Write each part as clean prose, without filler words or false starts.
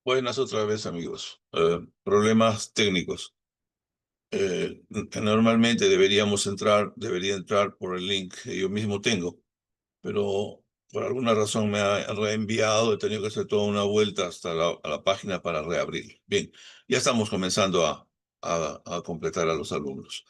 Buenas otra vez, amigos. Problemas técnicos. Que normalmente debería entrar por el link que yo mismo tengo, pero por alguna razón me ha reenviado, he tenido que hacer toda una vuelta hasta a la página para reabrirlo. Bien, ya estamos comenzando a completar a los alumnos.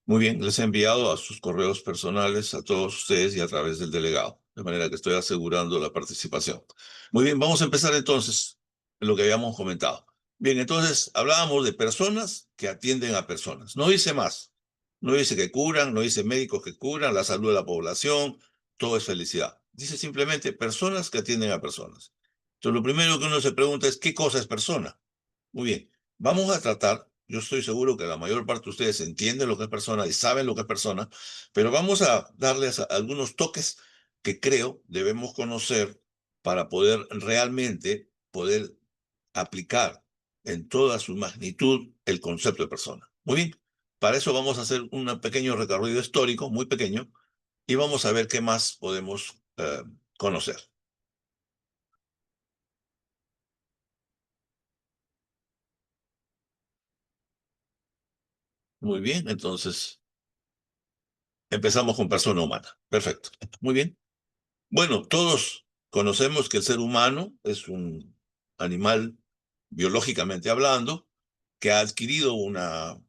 Muy bien, les he enviado a sus correos personales a todos ustedes y a través del delegado, de manera que estoy asegurando la participación. Muy bien, vamos a empezar entonces en lo que habíamos comentado. Bien, entonces hablábamos de personas que atienden a personas. No dice más. No dice que curan, no dice médicos que curan, la salud de la población, todo es felicidad. Dice simplemente personas que atienden a personas. Entonces, lo primero que uno se pregunta es, ¿qué cosa es persona? Muy bien, vamos a tratar, yo estoy seguro que la mayor parte de ustedes entienden lo que es persona y saben lo que es persona, pero vamos a darles algunos toques que creo debemos conocer para poder realmente poder aplicar en toda su magnitud el concepto de persona. Muy bien, para eso vamos a hacer un pequeño recorrido histórico, muy pequeño, y vamos a ver qué más podemos conocer. Muy bien, entonces empezamos con persona humana. Perfecto. Muy bien. Bueno, todos conocemos que el ser humano es un animal, biológicamente hablando, que ha adquirido una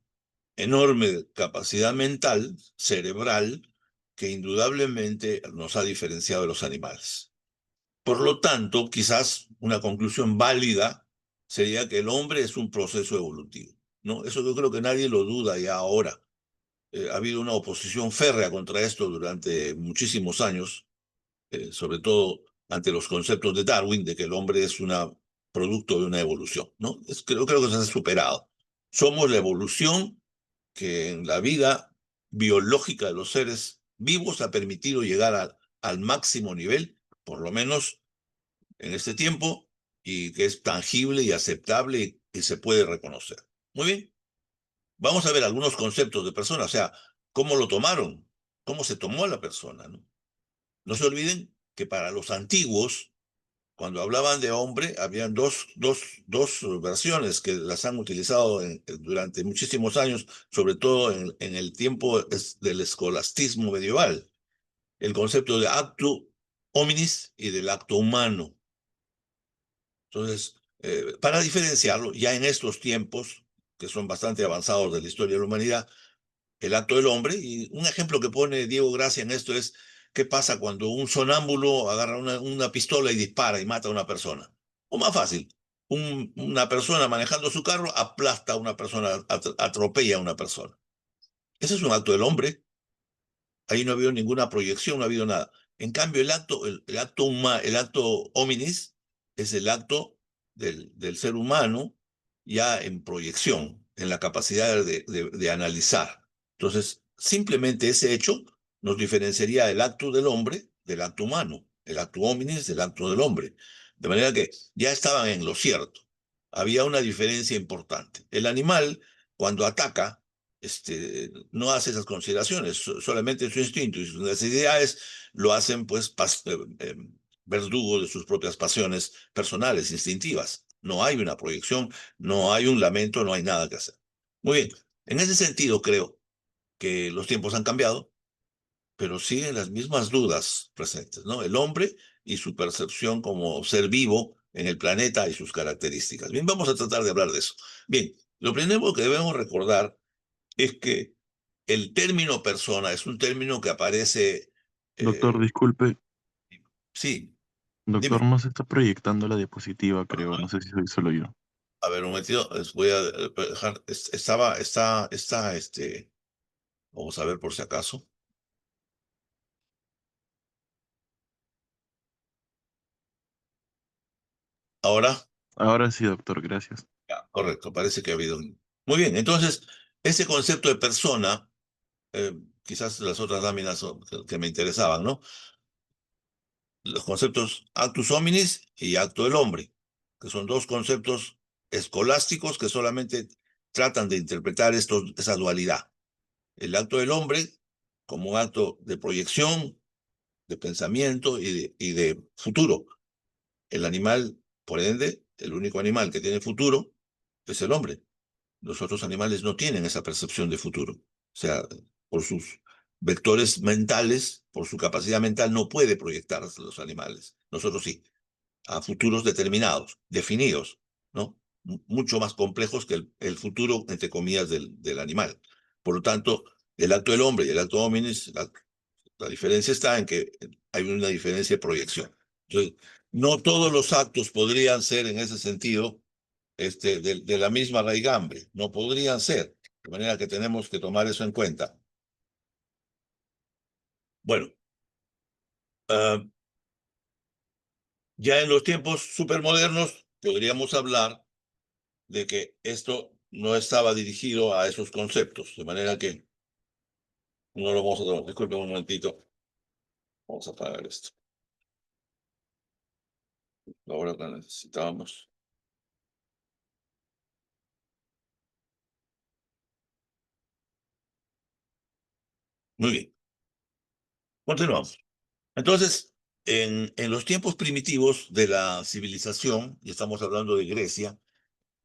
enorme capacidad mental, cerebral, que indudablemente nos ha diferenciado de los animales. Por lo tanto, quizás una conclusión válida sería que el hombre es un proceso evolutivo, ¿no? Eso yo creo que nadie lo duda ya ahora. Ha habido una oposición férrea contra esto durante muchísimos años, sobre todo ante los conceptos de Darwin de que el hombre es un producto de una evolución, ¿no? Creo que se ha superado. Somos la evolución que en la vida biológica de los seres vivos ha permitido llegar al máximo nivel, por lo menos en este tiempo, y que es tangible y aceptable y se puede reconocer. Muy bien, vamos a ver algunos conceptos de persona, o sea, cómo lo tomaron, cómo se tomó a la persona, ¿no? No se olviden que para los antiguos, cuando hablaban de hombre, habían dos versiones que las han utilizado durante muchísimos años, sobre todo en el tiempo del escolastismo medieval. El concepto de acto hominis y del acto humano. Entonces, para diferenciarlo, ya en estos tiempos, que son bastante avanzados de la historia de la humanidad, el acto del hombre, y un ejemplo que pone Diego Gracia en esto es, ¿qué pasa cuando un sonámbulo agarra una pistola y dispara y mata a una persona? O más fácil, una persona manejando su carro aplasta a una persona, atropella a una persona. Ese es un acto del hombre. Ahí no ha habido ninguna proyección, no ha habido nada. En cambio, el acto hominis es el acto del ser humano ya en proyección, en la capacidad de analizar. Entonces, simplemente ese hecho nos diferenciaría el acto del hombre del acto humano, el acto hominis del acto del hombre. De manera que ya estaban en lo cierto. Había una diferencia importante. El animal, cuando ataca, no hace esas consideraciones, solamente su instinto y sus necesidades lo hacen, pues, verdugo de sus propias pasiones personales, instintivas. No hay una proyección, no hay un lamento, no hay nada que hacer. Muy bien, en ese sentido creo que los tiempos han cambiado, pero siguen las mismas dudas presentes, ¿no? El hombre y su percepción como ser vivo en el planeta y sus características. Bien, vamos a tratar de hablar de eso. Bien, lo primero que debemos recordar es que el término persona es un término que aparece, Doctor, eh, disculpe. sí, Doctor, dime. no se está proyectando la diapositiva, creo. No sé si soy solo yo. A ver, un momentito, voy a dejar, vamos a ver por si acaso. Ahora, Ahora sí, doctor, gracias. ya, correcto, parece que ha habido un... Muy bien, entonces, ese concepto de persona quizás las otras láminas que me interesaban, ¿no? Los conceptos actus hominis y acto del hombre, que son dos conceptos escolásticos que solamente tratan de interpretar esa dualidad. El acto del hombre como un acto de proyección, de pensamiento y de futuro. El animal, por ende, el único animal que tiene futuro es el hombre. Los otros animales no tienen esa percepción de futuro. O sea, por sus vectores mentales, por su capacidad mental, no puede proyectarse los animales. Nosotros sí, a futuros determinados, definidos, ¿no? Mucho más complejos que el futuro, entre comillas, del animal. Por lo tanto, el acto del hombre y el acto hominis, la diferencia está en que hay una diferencia de proyección. Entonces, no todos los actos podrían ser en ese sentido de la misma raigambre, no podrían ser, de manera que tenemos que tomar eso en cuenta. Bueno, uh, ya en los tiempos supermodernos podríamos hablar de que esto no estaba dirigido a esos conceptos, de manera que no lo vamos a tomar. Disculpen un momentito, vamos a apagar esto. Ahora que necesitábamos. Muy bien, continuamos. Entonces, en los tiempos primitivos de la civilización, y estamos hablando de Grecia,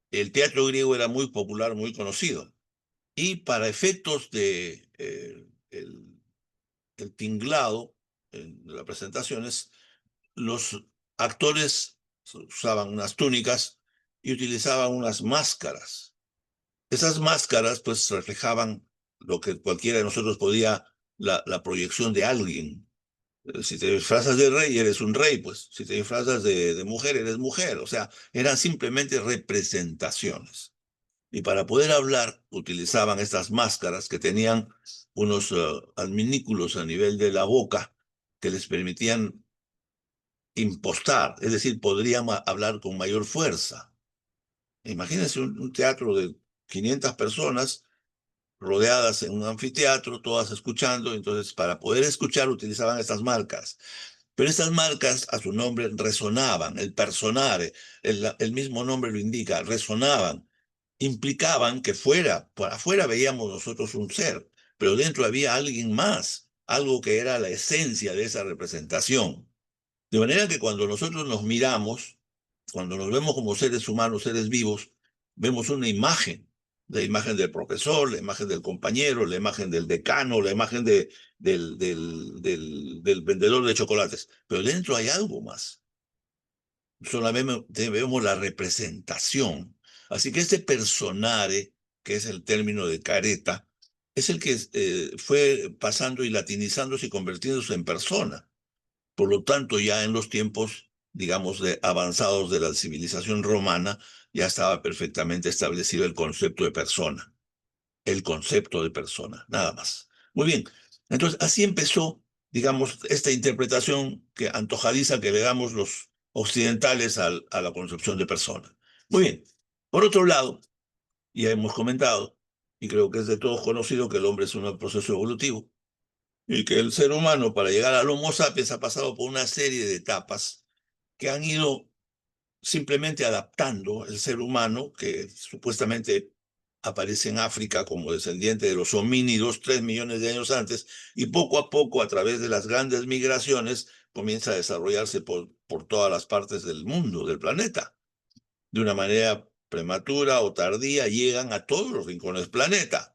el teatro griego era muy popular, muy conocido. Y para efectos de el tinglado en las presentaciones, los actores usaban unas túnicas y utilizaban unas máscaras. Esas máscaras pues reflejaban lo que cualquiera de nosotros podía, la proyección de alguien. Si te disfrazas de rey, eres un rey, pues. Si te disfrazas de mujer, eres mujer. O sea, eran simplemente representaciones. Y para poder hablar, utilizaban estas máscaras que tenían unos adminículos a nivel de la boca que les permitían impostar, es decir, podrían hablar con mayor fuerza. Imagínense un teatro de 500 personas rodeadas en un anfiteatro, todas escuchando, entonces para poder escuchar utilizaban estas marcas. Pero estas marcas, a su nombre, resonaban, el personare, el mismo nombre lo indica, resonaban, implicaban que fuera, por afuera veíamos nosotros un ser, pero dentro había alguien más, algo que era la esencia de esa representación. De manera que cuando nosotros nos miramos, cuando nos vemos como seres humanos, seres vivos, vemos una imagen, la imagen del profesor, la imagen del compañero, la imagen del decano, la imagen del vendedor de chocolates. Pero dentro hay algo más. Solamente vemos la representación. Así que este personare, que es el término de careta, es el que fue pasando y latinizándose y convirtiéndose en persona. Por lo tanto, ya en los tiempos, digamos, avanzados de la civilización romana, ya estaba perfectamente establecido el concepto de persona. El concepto de persona, nada más. Muy bien. Entonces, así empezó, digamos, esta interpretación que antojadiza que le damos los occidentales a la concepción de persona. Muy bien. Por otro lado, ya hemos comentado, y creo que es de todos conocido que el hombre es un proceso evolutivo, y que el ser humano para llegar al Homo sapiens ha pasado por una serie de etapas que han ido simplemente adaptando el ser humano, que supuestamente aparece en África como descendiente de los homínidos 3 millones de años antes, y poco a poco, a través de las grandes migraciones, comienza a desarrollarse por todas las partes del mundo, del planeta. De una manera prematura o tardía, llegan a todos los rincones del planeta.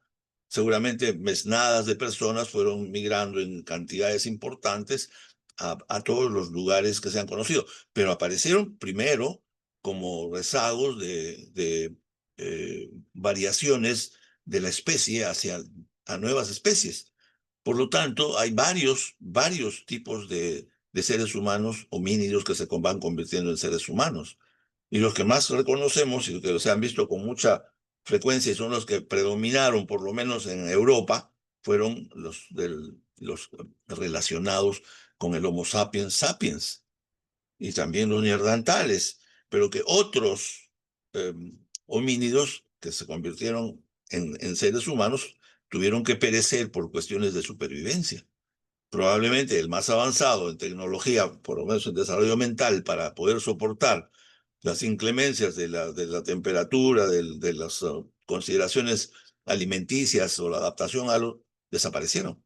Seguramente mesnadas de personas fueron migrando en cantidades importantes a todos los lugares que se han conocido, pero aparecieron primero como rezagos de variaciones de la especie hacia a nuevas especies. Por lo tanto, hay varios tipos de seres humanos, homínidos, que se van convirtiendo en seres humanos. Y los que más reconocemos y que se han visto con mucha frecuencia y son los que predominaron, por lo menos en Europa, fueron los relacionados con el Homo sapiens sapiens y también los neandertales, pero que otros homínidos que se convirtieron en seres humanos tuvieron que perecer por cuestiones de supervivencia. Probablemente el más avanzado en tecnología, por lo menos en desarrollo mental, para poder soportar las inclemencias de la temperatura, de las consideraciones alimenticias o la adaptación a lo, desaparecieron.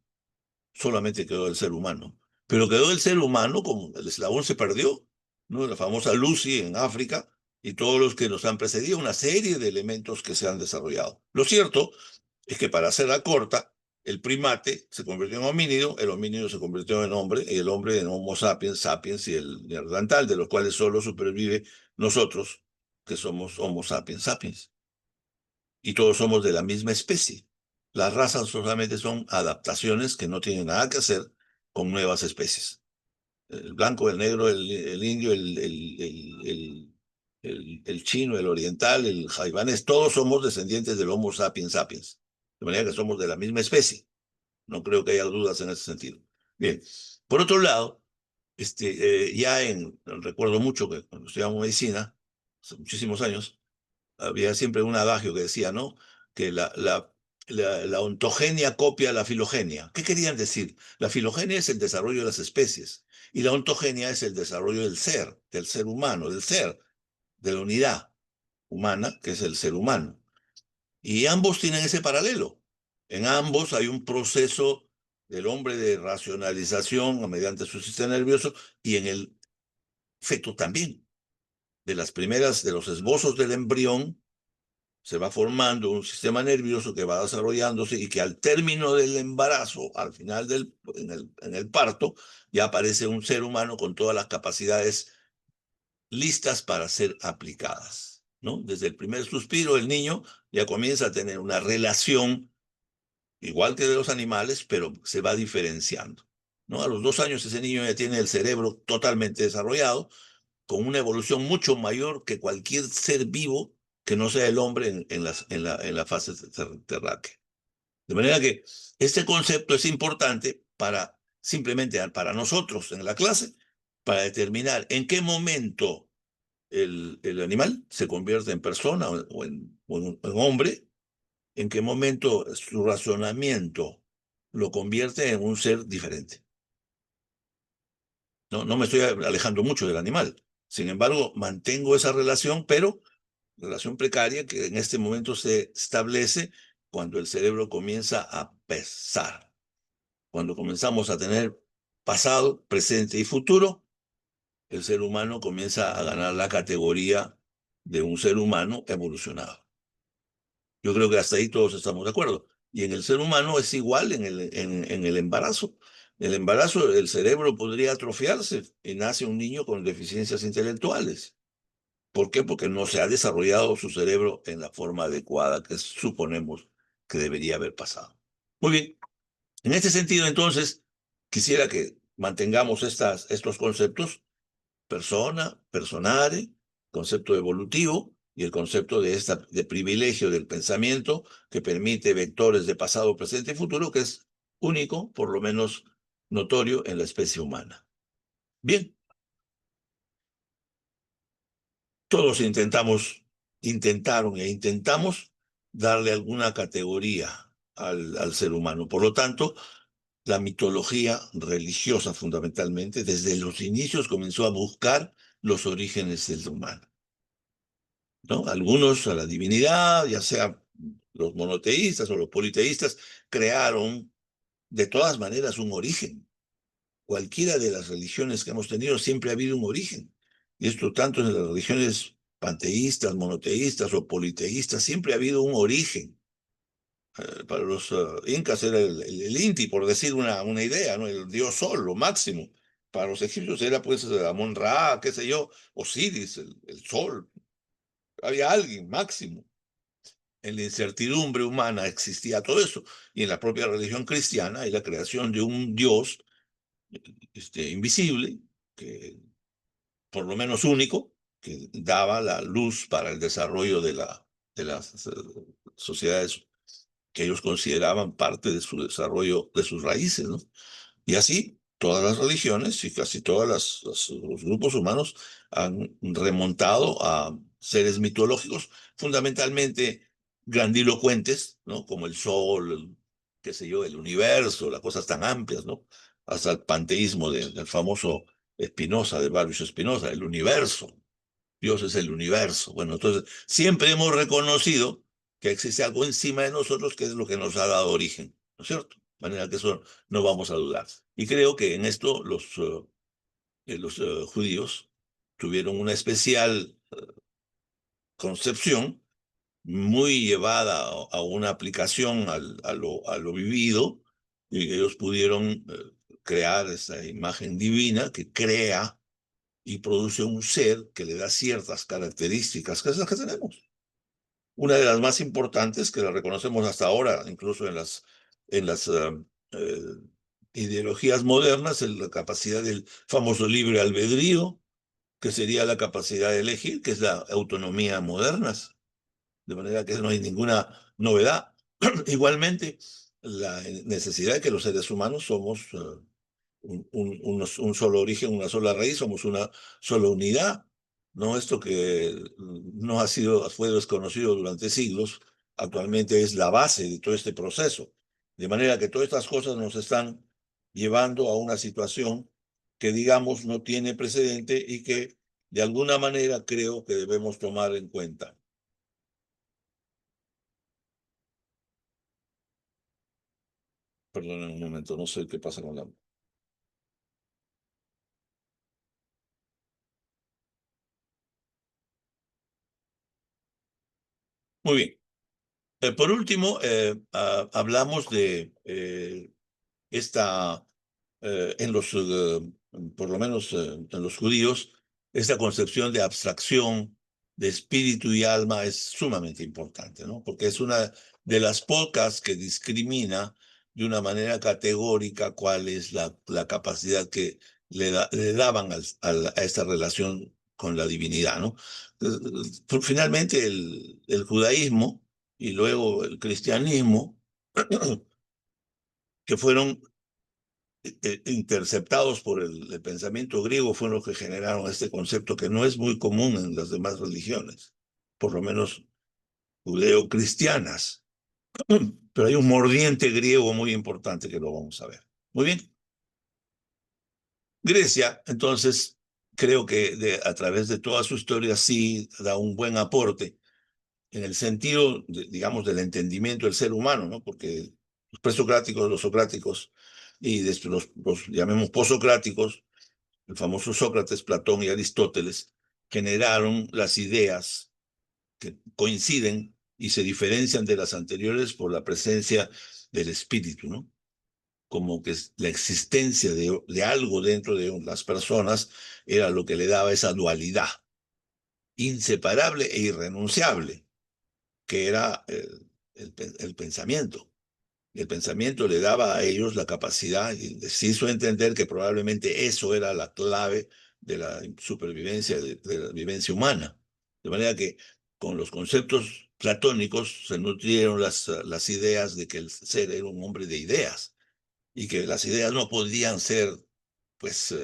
Solamente quedó el ser humano. Pero quedó el ser humano como el eslabón se perdió, ¿no? La famosa Lucy en África y todos los que nos han precedido, una serie de elementos que se han desarrollado. Lo cierto es que, para hacerla corta, el primate se convirtió en homínido, el homínido se convirtió en hombre y el hombre en Homo sapiens sapiens y el neandertal, de los cuales solo supervive nosotros, que somos Homo sapiens sapiens. Y todos somos de la misma especie. Las razas solamente son adaptaciones que no tienen nada que hacer con nuevas especies. El blanco, el negro, el indio, el chino, el oriental, el jaivanés, todos somos descendientes del Homo sapiens sapiens. De manera que somos de la misma especie. No creo que haya dudas en ese sentido. Bien. Por otro lado, recuerdo mucho que cuando estudiamos medicina, hace muchísimos años, había siempre un adagio que decía, ¿no? Que la ontogenia copia la filogenia. ¿Qué querían decir? La filogenia es el desarrollo de las especies y la ontogenia es el desarrollo del ser humano, del ser, de la unidad humana, que es el ser humano. Y ambos tienen ese paralelo. En ambos hay un proceso del hombre de racionalización mediante su sistema nervioso y en el feto también. De los esbozos del embrión se va formando un sistema nervioso que va desarrollándose y que al término del embarazo, al final en el parto, ya aparece un ser humano con todas las capacidades listas para ser aplicadas, ¿no? Desde el primer suspiro, el niño ya comienza a tener una relación igual que de los animales, pero se va diferenciando, ¿no? A los 2 años ese niño ya tiene el cerebro totalmente desarrollado, con una evolución mucho mayor que cualquier ser vivo que no sea el hombre en la fase terráquea. De manera que este concepto es importante para simplemente para nosotros en la clase, para determinar en qué momento el animal se convierte en persona o en hombre, en qué momento su razonamiento lo convierte en un ser diferente. No, no me estoy alejando mucho del animal. Sin embargo, mantengo esa relación, pero relación precaria que en este momento se establece cuando el cerebro comienza a pesar. Cuando comenzamos a tener pasado, presente y futuro, el ser humano comienza a ganar la categoría de un ser humano evolucionado. Yo creo que hasta ahí todos estamos de acuerdo. Y en el ser humano es igual en el embarazo. En el embarazo, el cerebro podría atrofiarse y nace un niño con deficiencias intelectuales. ¿Por qué? Porque no se ha desarrollado su cerebro en la forma adecuada que suponemos que debería haber pasado. Muy bien. En este sentido, entonces, quisiera que mantengamos estos conceptos: persona, personare, concepto evolutivo y el concepto de privilegio del pensamiento que permite vectores de pasado, presente y futuro, que es único, por lo menos notorio, en la especie humana. Bien, todos intentaron e intentamos darle alguna categoría al ser humano. Por lo tanto, la mitología religiosa, fundamentalmente, desde los inicios comenzó a buscar los orígenes del humano, ¿no? Algunos a la divinidad, ya sea los monoteístas o los politeístas, crearon de todas maneras un origen. Cualquiera de las religiones que hemos tenido siempre ha habido un origen. Y esto tanto en las religiones panteístas, monoteístas o politeístas, siempre ha habido un origen. Para los incas era el Inti, por decir una idea, ¿no? El dios Sol, lo máximo. Para los egipcios era pues Amon-Ra, qué sé yo, Osiris, el Sol. Había alguien máximo. En la incertidumbre humana existía todo eso. Y en la propia religión cristiana hay la creación de un dios invisible, que por lo menos único, que daba la luz para el desarrollo de las sociedades que ellos consideraban parte de su desarrollo, de sus raíces, ¿no? Y así, todas las religiones y casi todos los grupos humanos han remontado a seres mitológicos, fundamentalmente grandilocuentes, ¿no? Como el sol, qué sé yo, el universo, las cosas tan amplias, ¿no? Hasta el panteísmo del famoso Spinoza, de Baruch Spinoza, el universo. Dios es el universo. Bueno, entonces siempre hemos reconocido que existe algo encima de nosotros que es lo que nos ha dado origen, ¿no es cierto? De manera que eso no vamos a dudar. Y creo que en esto los judíos tuvieron una especial concepción muy llevada a una aplicación a lo vivido, y ellos pudieron crear esa imagen divina que crea y produce un ser que le da ciertas características, que es las que tenemos. Una de las más importantes, que la reconocemos hasta ahora, incluso en las ideologías modernas, es la capacidad del famoso libre albedrío, que sería la capacidad de elegir, que es la autonomía moderna, de manera que no hay ninguna novedad. Igualmente, la necesidad de que los seres humanos somos un solo origen, una sola raíz, somos una sola unidad, ¿no? Esto que no ha sido, fue desconocido durante siglos, actualmente es la base de todo este proceso. De manera que todas estas cosas nos están llevando a una situación que, digamos, no tiene precedente y que de alguna manera creo que debemos tomar en cuenta. Perdón un momento, no sé qué pasa con la... Muy bien. Por último, hablamos de esta, por lo menos en los judíos, esta concepción de abstracción de espíritu y alma es sumamente importante, ¿no? Porque es una de las pocas que discrimina de una manera categórica cuál es la capacidad que le daban a esta relación con la divinidad, ¿no? Finalmente, el judaísmo y luego el cristianismo, que fueron interceptados por el pensamiento griego, fueron los que generaron este concepto que no es muy común en las demás religiones, por lo menos judeo-cristianas. Pero hay un mordiente griego muy importante que lo vamos a ver. Muy bien. Grecia, entonces, creo que a través de toda su historia sí da un buen aporte en el sentido, digamos, del entendimiento del ser humano, ¿no? Porque los presocráticos, los socráticos y después los llamemos posocráticos, el famoso Sócrates, Platón y Aristóteles, generaron las ideas que coinciden y se diferencian de las anteriores por la presencia del espíritu, ¿no? Como que la existencia de algo dentro de las personas era lo que le daba esa dualidad inseparable e irrenunciable, que era el pensamiento. El pensamiento le daba a ellos la capacidad y les hizo entender que probablemente eso era la clave de la supervivencia, de la vivencia humana. De manera que con los conceptos platónicos se nutrieron las ideas de que el ser era un hombre de ideas y que las ideas no podían ser pues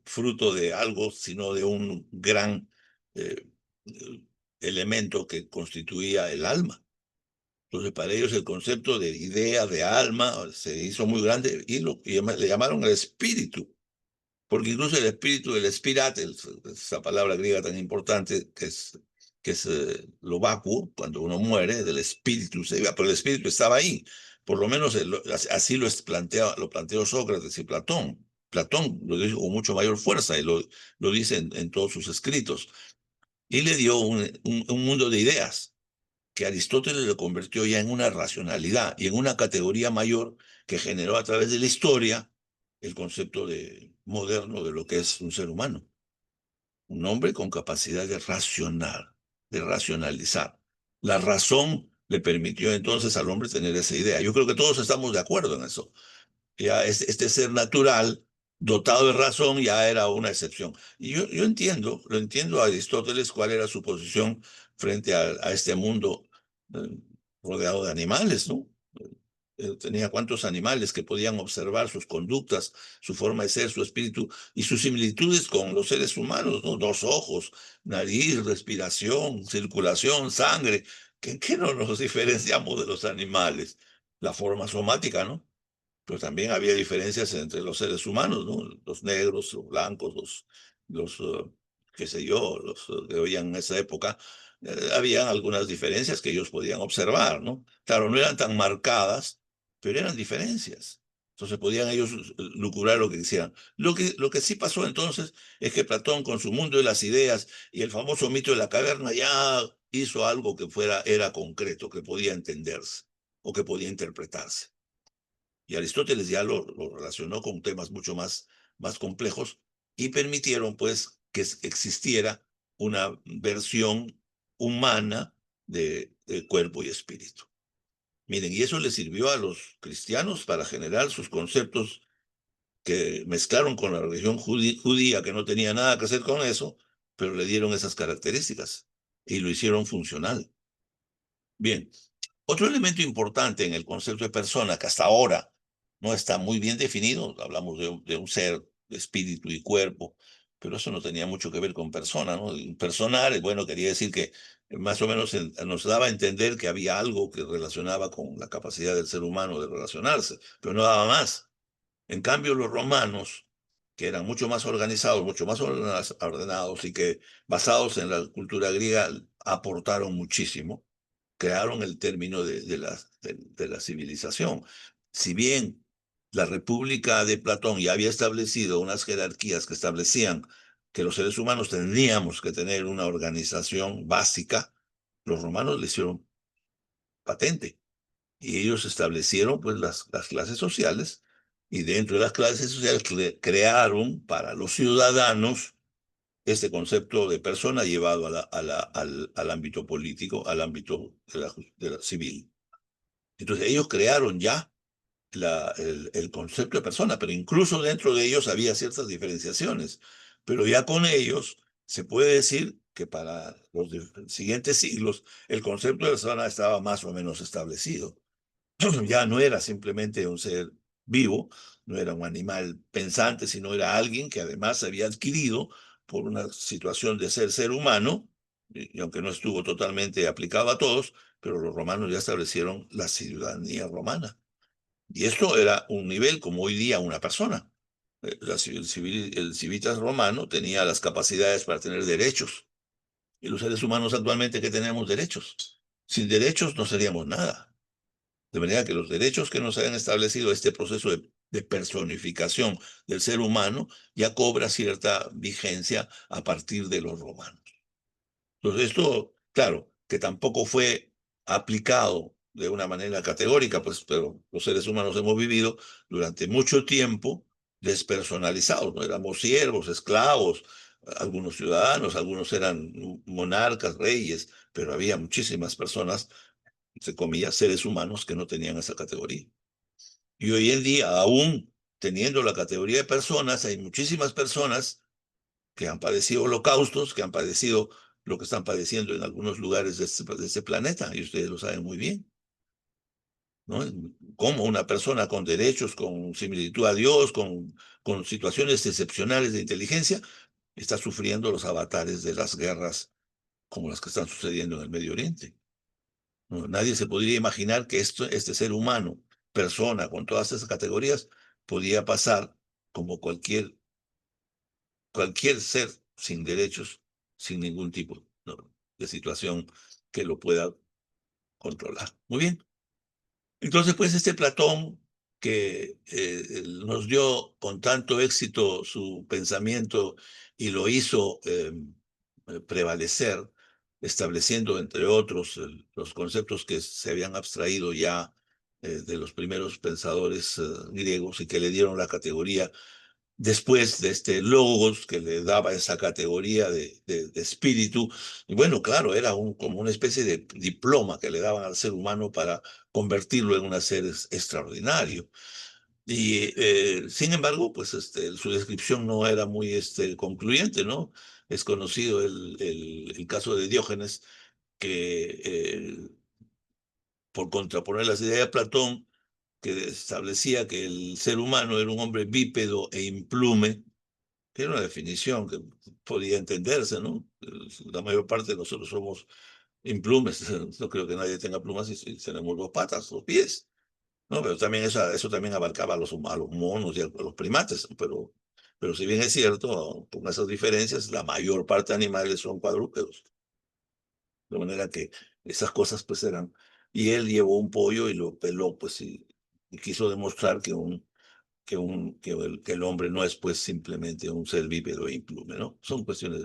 fruto de algo, sino de un gran eh, elemento que constituía el alma. Entonces, para ellos el concepto de idea, de alma, se hizo muy grande y le llamaron el espíritu, porque incluso el espíritu, el espirat, esa palabra griega tan importante que es lo vacuo, cuando uno muere, del espíritu se iba, pero el espíritu estaba ahí. Por lo menos así lo planteó Sócrates y Platón. Platón lo dijo con mucho mayor fuerza y lo dice en todos sus escritos. Y le dio un mundo de ideas que Aristóteles lo convirtió ya en una racionalidad y en una categoría mayor que generó a través de la historia el concepto moderno de lo que es un ser humano. Un hombre con capacidad de racionar, de racionalizar. La razón le permitió entonces al hombre tener esa idea. Yo creo que todos estamos de acuerdo en eso. Ya este ser natural, dotado de razón, ya era una excepción. Y yo lo entiendo a Aristóteles cuál era su posición frente a este mundo eh, rodeado de animales, ¿no? Tenía cuantos animales que podían observar sus conductas, su forma de ser, su espíritu y sus similitudes con los seres humanos, ¿no? Dos ojos, nariz, respiración, circulación, sangre. ¿En qué no nos diferenciamos de los animales? la forma somática, ¿no? Pero también había diferencias entre los seres humanos, ¿no? Los negros, los blancos, qué sé yo, los que vivían en esa época. Habían algunas diferencias que ellos podían observar, ¿no? Claro, no eran tan marcadas, pero eran diferencias. Entonces podían ellos lucurar lo que quisieran. Lo que sí pasó entonces es que Platón, con su mundo de las ideas y el famoso mito de la caverna, ya hizo algo que era concreto, que podía entenderse o que podía interpretarse. Y Aristóteles ya lo relacionó con temas mucho más complejos y permitieron pues que existiera una versión humana de cuerpo y espíritu. Miren, y eso le sirvió a los cristianos para generar sus conceptos que mezclaron con la religión judía, que no tenía nada que hacer con eso, pero le dieron esas características y lo hicieron funcional. Bien, otro elemento importante en el concepto de persona, que hasta ahora no está muy bien definido, hablamos de un ser, de espíritu y cuerpo, pero eso no tenía mucho que ver con persona, ¿no? Personal, bueno, quería decir que más o menos nos daba a entender que había algo que relacionaba con la capacidad del ser humano de relacionarse, pero no daba más. En cambio, los romanos, que eran mucho más organizados, mucho más ordenados y que basados en la cultura griega, aportaron muchísimo, crearon el término de la civilización. Si bien la República de Platón ya había establecido unas jerarquías que establecían que los seres humanos tendríamos que tener una organización básica, los romanos le hicieron patente y ellos establecieron pues las clases sociales y dentro de las clases sociales crearon para los ciudadanos este concepto de persona llevado al ámbito político, al ámbito de la civil. Entonces ellos crearon ya el concepto de persona, pero incluso dentro de ellos había ciertas diferenciaciones. Pero ya con ellos se puede decir que para los siguientes siglos el concepto de persona estaba más o menos establecido. Ya no era simplemente un ser vivo, no era un animal pensante, sino era alguien que además había adquirido por una situación de ser humano, y aunque no estuvo totalmente aplicado a todos, pero los romanos ya establecieron la ciudadanía romana. Y esto era un nivel como hoy día una persona. El civitas romano tenía las capacidades para tener derechos. Y los seres humanos actualmente que tenemos derechos. Sin derechos no seríamos nada. De manera que los derechos que nos han establecido este proceso de personificación del ser humano ya cobra cierta vigencia a partir de los romanos. Entonces, esto, claro, que tampoco fue aplicado de una manera categórica, pues, pero los seres humanos hemos vivido durante mucho tiempo despersonalizados, ¿no? Éramos siervos, esclavos, algunos ciudadanos, algunos eran monarcas, reyes, pero había muchísimas personas, entre comillas, seres humanos que no tenían esa categoría. Y hoy en día, aún teniendo la categoría de personas, hay muchísimas personas que han padecido holocaustos, que han padecido lo que están padeciendo en algunos lugares de este planeta, y ustedes lo saben muy bien, ¿no? Como una persona con derechos, con similitud a Dios, con situaciones excepcionales de inteligencia, está sufriendo los avatares de las guerras como las que están sucediendo en el Medio Oriente. No, nadie se podría imaginar que este ser humano, persona con todas esas categorías, podía pasar como cualquier ser sin derechos, sin ningún tipo, ¿no?, de situación que lo pueda controlar. Muy bien. Entonces, pues este Platón, que nos dio con tanto éxito su pensamiento y lo hizo prevalecer, estableciendo, entre otros, los conceptos que se habían abstraído ya de los primeros pensadores griegos y que le dieron la categoría después de este logos que le daba esa categoría de espíritu. Y bueno, claro, era como una especie de diploma que le daban al ser humano para convertirlo en un ser extraordinario. Y sin embargo, pues su descripción no era muy concluyente, ¿no? Es conocido el caso de Diógenes, que por contraponer las ideas de Platón, que establecía que el ser humano era un hombre bípedo e implume, que era una definición que podía entenderse, ¿no? La mayor parte de nosotros somos implumes, no creo que nadie tenga plumas y tenemos dos patas, dos pies. ¿no? Pero también eso también abarcaba a los monos y a los primates, pero si bien es cierto, con esas diferencias, la mayor parte de animales son cuadrúpedos. De manera que esas cosas pues eran... Y él llevó un pollo y lo peló, pues, y quiso demostrar que el hombre no es pues simplemente un ser vívido e implume, ¿no? Son cuestiones...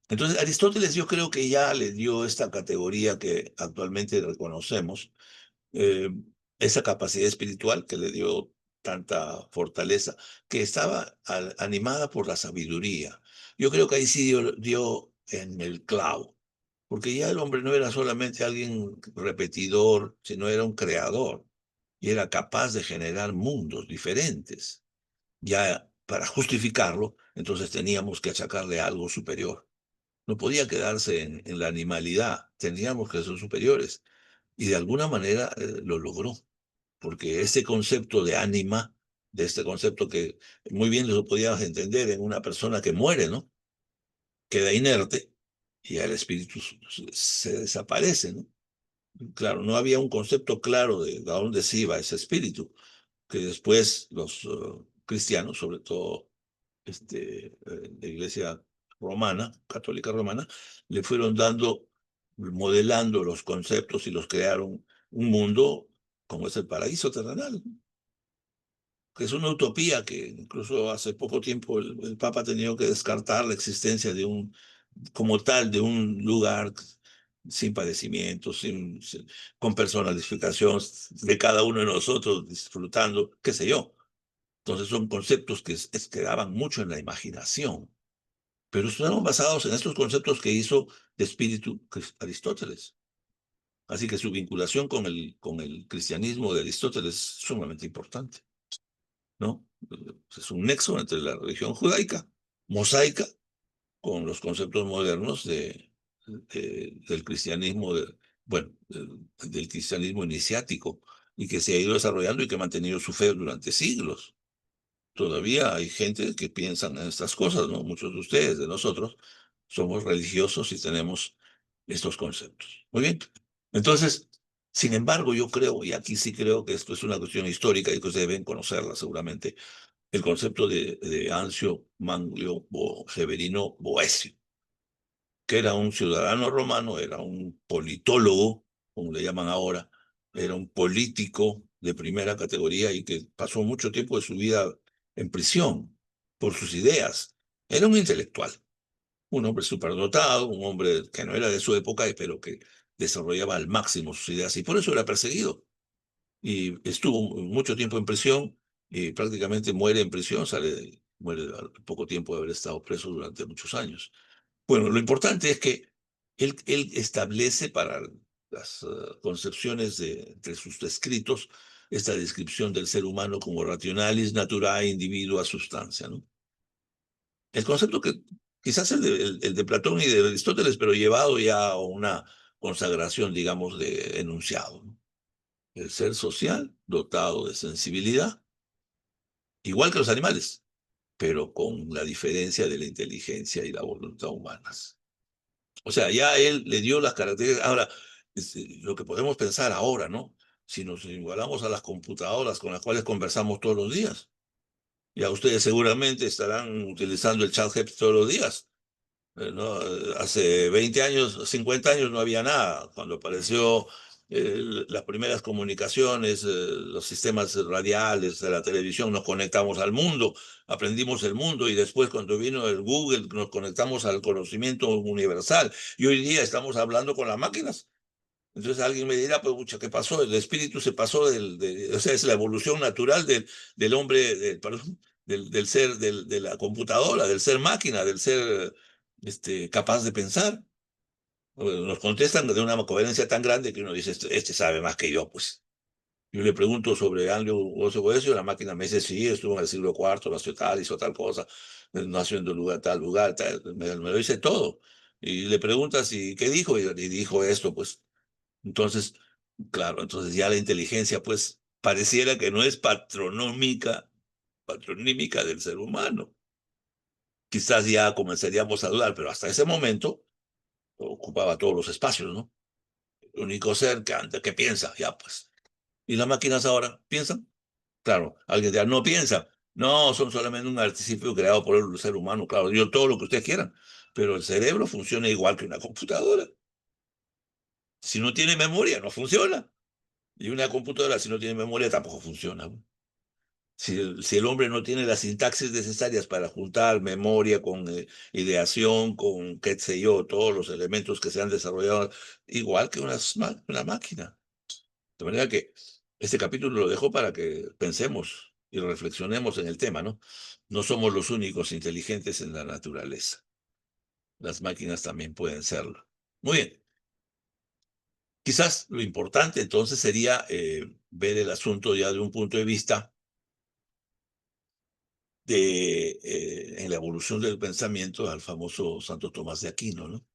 Entonces, Aristóteles yo creo que ya le dio esta categoría que actualmente reconocemos, eh, esa capacidad espiritual que le dio tanta fortaleza, que estaba animada por la sabiduría. Yo creo que ahí sí dio en el clavo, porque ya el hombre no era solamente alguien repetidor, sino era un creador y era capaz de generar mundos diferentes. Ya para justificarlo, entonces teníamos que achacarle algo superior. No podía quedarse en la animalidad, teníamos que ser superiores. Y de alguna manera lo logró, porque este concepto de ánima, de este concepto que muy bien lo podías entender en una persona que muere, ¿no? Queda inerte y el espíritu se desaparece, ¿no? Claro, no había un concepto claro de a dónde se iba ese espíritu, que después los cristianos, sobre todo la iglesia romana, católica romana, le fueron dando, modelando los conceptos y los crearon un mundo como es el paraíso terrenal, que es una utopía que incluso hace poco tiempo el Papa ha tenido que descartar la existencia de como tal, de un lugar sin padecimientos, con personalificación de cada uno de nosotros disfrutando, qué sé yo. Entonces son conceptos que quedaban mucho en la imaginación, pero estuvieron basados en estos conceptos que hizo de espíritu Aristóteles. Así que su vinculación con el cristianismo de Aristóteles es sumamente importante, ¿no? Es un nexo entre la religión judaica, mosaica, con los conceptos modernos del cristianismo, bueno, del cristianismo iniciático, y que se ha ido desarrollando y que ha mantenido su fe durante siglos. Todavía hay gente que piensa en estas cosas, ¿no? Muchos de ustedes, de nosotros, somos religiosos y tenemos estos conceptos. Muy bien. Entonces, sin embargo, yo creo, y aquí sí creo que esto es una cuestión histórica y que ustedes deben conocerla seguramente, el concepto de Ancio Manlio Severino Boecio, que era un ciudadano romano, era un politólogo, como le llaman ahora, era un político de primera categoría y que pasó mucho tiempo de su vida en prisión por sus ideas. Era un intelectual, un hombre superdotado, un hombre que no era de su época, pero que desarrollaba al máximo sus ideas y por eso era perseguido. Y estuvo mucho tiempo en prisión y prácticamente muere en prisión, muere al poco tiempo de haber estado preso durante muchos años. Bueno, lo importante es que él establece para las concepciones entre sus escritos esta descripción del ser humano como rationalis naturae individua substancia, ¿no? El concepto que quizás el de Platón y de Aristóteles, pero llevado ya a una consagración, digamos, de enunciado, ¿no? El ser social, dotado de sensibilidad, igual que los animales, pero con la diferencia de la inteligencia y la voluntad humanas. O sea, ya él le dio las características. Ahora, lo que podemos pensar ahora, ¿no? Si nos igualamos a las computadoras con las cuales conversamos todos los días, ya ustedes seguramente estarán utilizando el chat GPT todos los días. ¿No? Hace 20 años, 50 años no había nada. Cuando apareció las primeras comunicaciones, los sistemas radiales de la televisión, nos conectamos al mundo, aprendimos el mundo y después cuando vino el Google nos conectamos al conocimiento universal. Y hoy día estamos hablando con las máquinas. Entonces alguien me dirá, pues, mucha, ¿qué pasó? El espíritu se pasó o sea, es la evolución natural del hombre, perdón, del ser, de la computadora, del ser máquina, del ser capaz de pensar. Nos contestan de una coherencia tan grande que uno dice, este sabe más que yo, pues. Yo le pregunto sobre Anlio Oso Boesio, la máquina me dice, sí, estuvo en el siglo IV, nació tal, hizo tal cosa, nació en tal lugar, tal, me lo dice todo. Y le preguntas, ¿y qué dijo? Y dijo esto, pues. Entonces, claro, entonces ya la inteligencia, pues, pareciera que no es patronímica del ser humano. Quizás ya comenzaríamos a dudar, pero hasta ese momento ocupaba todos los espacios, ¿no? El único ser que piensa, ya pues. ¿Y las máquinas ahora piensan? Claro, alguien dirá, no piensa. No, son solamente un artificio creado por el ser humano. Claro, yo todo lo que ustedes quieran, pero el cerebro funciona igual que una computadora. Si no tiene memoria, no funciona. Y una computadora, si no tiene memoria, tampoco funciona. Si el hombre no tiene las sintaxis necesarias para juntar memoria con ideación, con qué sé yo, todos los elementos que se han desarrollado, igual que una máquina. De manera que este capítulo lo dejo para que pensemos y reflexionemos en el tema, ¿no? No somos los únicos inteligentes en la naturaleza. Las máquinas también pueden serlo. Muy bien. Quizás lo importante entonces sería ver el asunto ya de un punto de vista en la evolución del pensamiento al famoso Santo Tomás de Aquino, ¿no?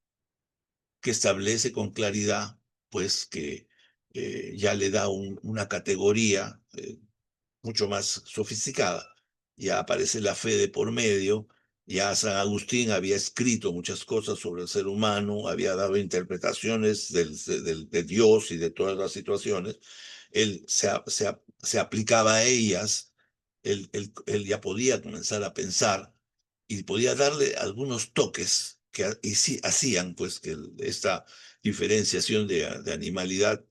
Que establece con claridad, pues, que ya le da una categoría mucho más sofisticada. Ya aparece la fe de por medio, ya San Agustín había escrito muchas cosas sobre el ser humano, había dado interpretaciones de Dios y de todas las situaciones. Él se aplicaba a ellas, él ya podía comenzar a pensar y podía darle algunos toques que y sí, hacían pues que esta diferenciación de animalidad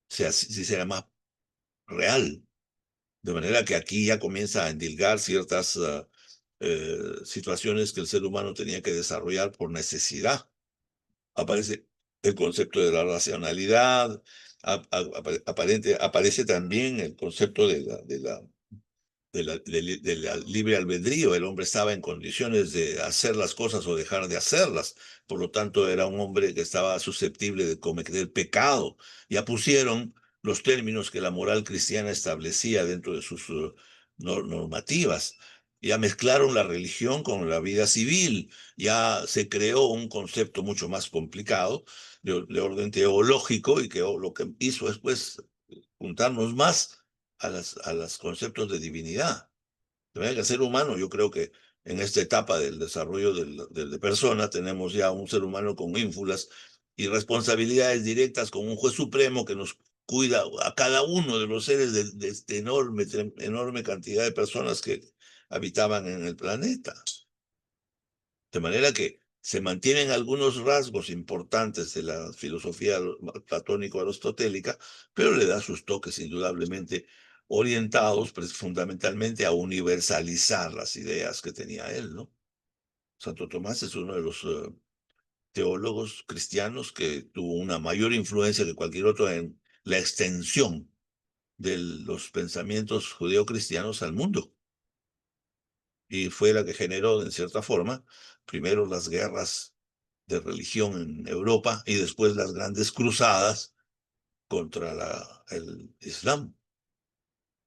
se sea más real. De manera que aquí ya comienza a endilgar ciertas situaciones que el ser humano tenía que desarrollar por necesidad. Aparece el concepto de la racionalidad, aparece también el concepto de la libre albedrío. El hombre estaba en condiciones de hacer las cosas o dejar de hacerlas. Por lo tanto, era un hombre que estaba susceptible de cometer pecado. Ya pusieron los términos que la moral cristiana establecía dentro de sus normativas. Ya mezclaron la religión con la vida civil. Ya se creó un concepto mucho más complicado de orden teológico y que lo que hizo es pues juntarnos más a los conceptos de divinidad. De manera que el ser humano, yo creo que en esta etapa del desarrollo de persona, tenemos ya un ser humano con ínfulas y responsabilidades directas con un juez supremo que nos cuida a cada uno de los seres de esta enorme cantidad de personas que habitaban en el planeta. De manera que se mantienen algunos rasgos importantes de la filosofía platónico-aristotélica, pero le da sus toques indudablemente orientados fundamentalmente a universalizar las ideas que tenía él, ¿no? Santo Tomás es uno de los teólogos cristianos que tuvo una mayor influencia que cualquier otro en la extensión de los pensamientos judeocristianos al mundo. Y fue la que generó, en cierta forma, primero las guerras de religión en Europa y después las grandes cruzadas contra el Islam.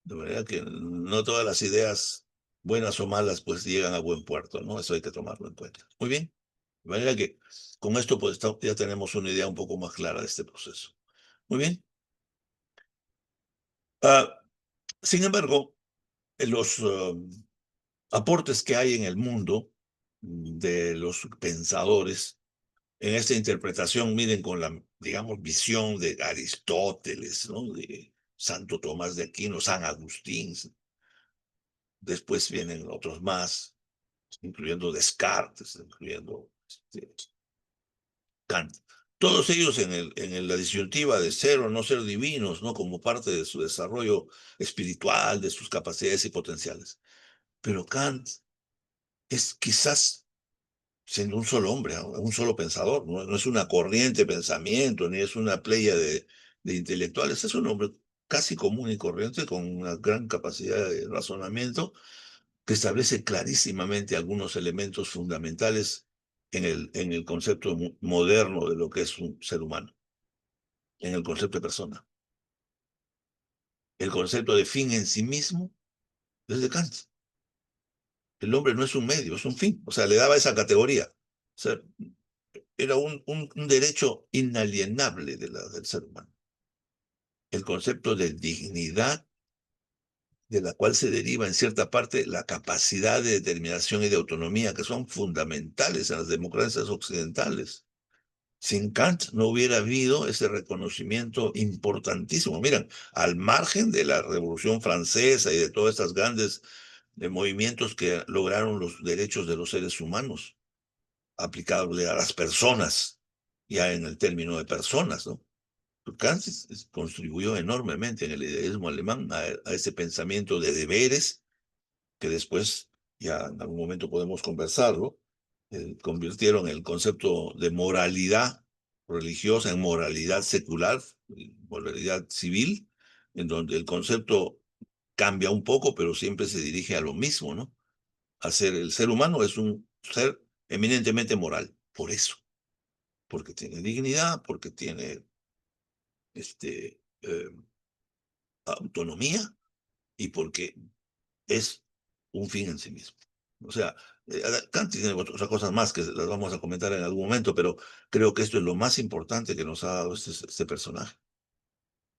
De manera que no todas las ideas, buenas o malas, pues llegan a buen puerto, ¿no? Eso hay que tomarlo en cuenta. Muy bien. De manera que con esto pues ya tenemos una idea un poco más clara de este proceso. Muy bien. Ah, sin embargo, los aportes que hay en el mundo de los pensadores en esta interpretación, miren, con la, digamos, visión de Aristóteles, ¿no? De Santo Tomás de Aquino, San Agustín. Después vienen otros más, incluyendo Descartes, incluyendo Kant. Todos ellos la disyuntiva de ser o no ser divinos, ¿no? Como parte de su desarrollo espiritual, de sus capacidades y potenciales. Pero Kant es quizás siendo un solo hombre, ¿no? Un solo pensador, no es una corriente de pensamiento, ni es una playa de intelectuales, es un hombre casi común y corriente con una gran capacidad de razonamiento que establece clarísimamente algunos elementos fundamentales en el concepto moderno de lo que es un ser humano, en el concepto de persona. El concepto de fin en sí mismo es de Kant. El hombre no es un medio, es un fin. O sea, le daba esa categoría. O sea, era un derecho inalienable del ser humano. El concepto de dignidad, de la cual se deriva en cierta parte la capacidad de determinación y de autonomía, que son fundamentales en las democracias occidentales. Sin Kant no hubiera habido ese reconocimiento importantísimo. Miren, al margen de la Revolución Francesa y de todas estas grandes movimientos que lograron los derechos de los seres humanos, aplicable a las personas, ya en el término de personas, ¿no? Kant contribuyó enormemente en el idealismo alemán a ese pensamiento de deberes que después, ya en algún momento podemos conversarlo, convirtieron el concepto de moralidad religiosa en moralidad secular, moralidad civil, en donde el concepto cambia un poco, pero siempre se dirige a lo mismo, ¿no? El ser humano es un ser eminentemente moral, por eso, porque tiene dignidad, porque tiene autonomía y porque es un fin en sí mismo. O sea, Kant tiene otras cosas más que las vamos a comentar en algún momento, pero creo que esto es lo más importante que nos ha dado este personaje.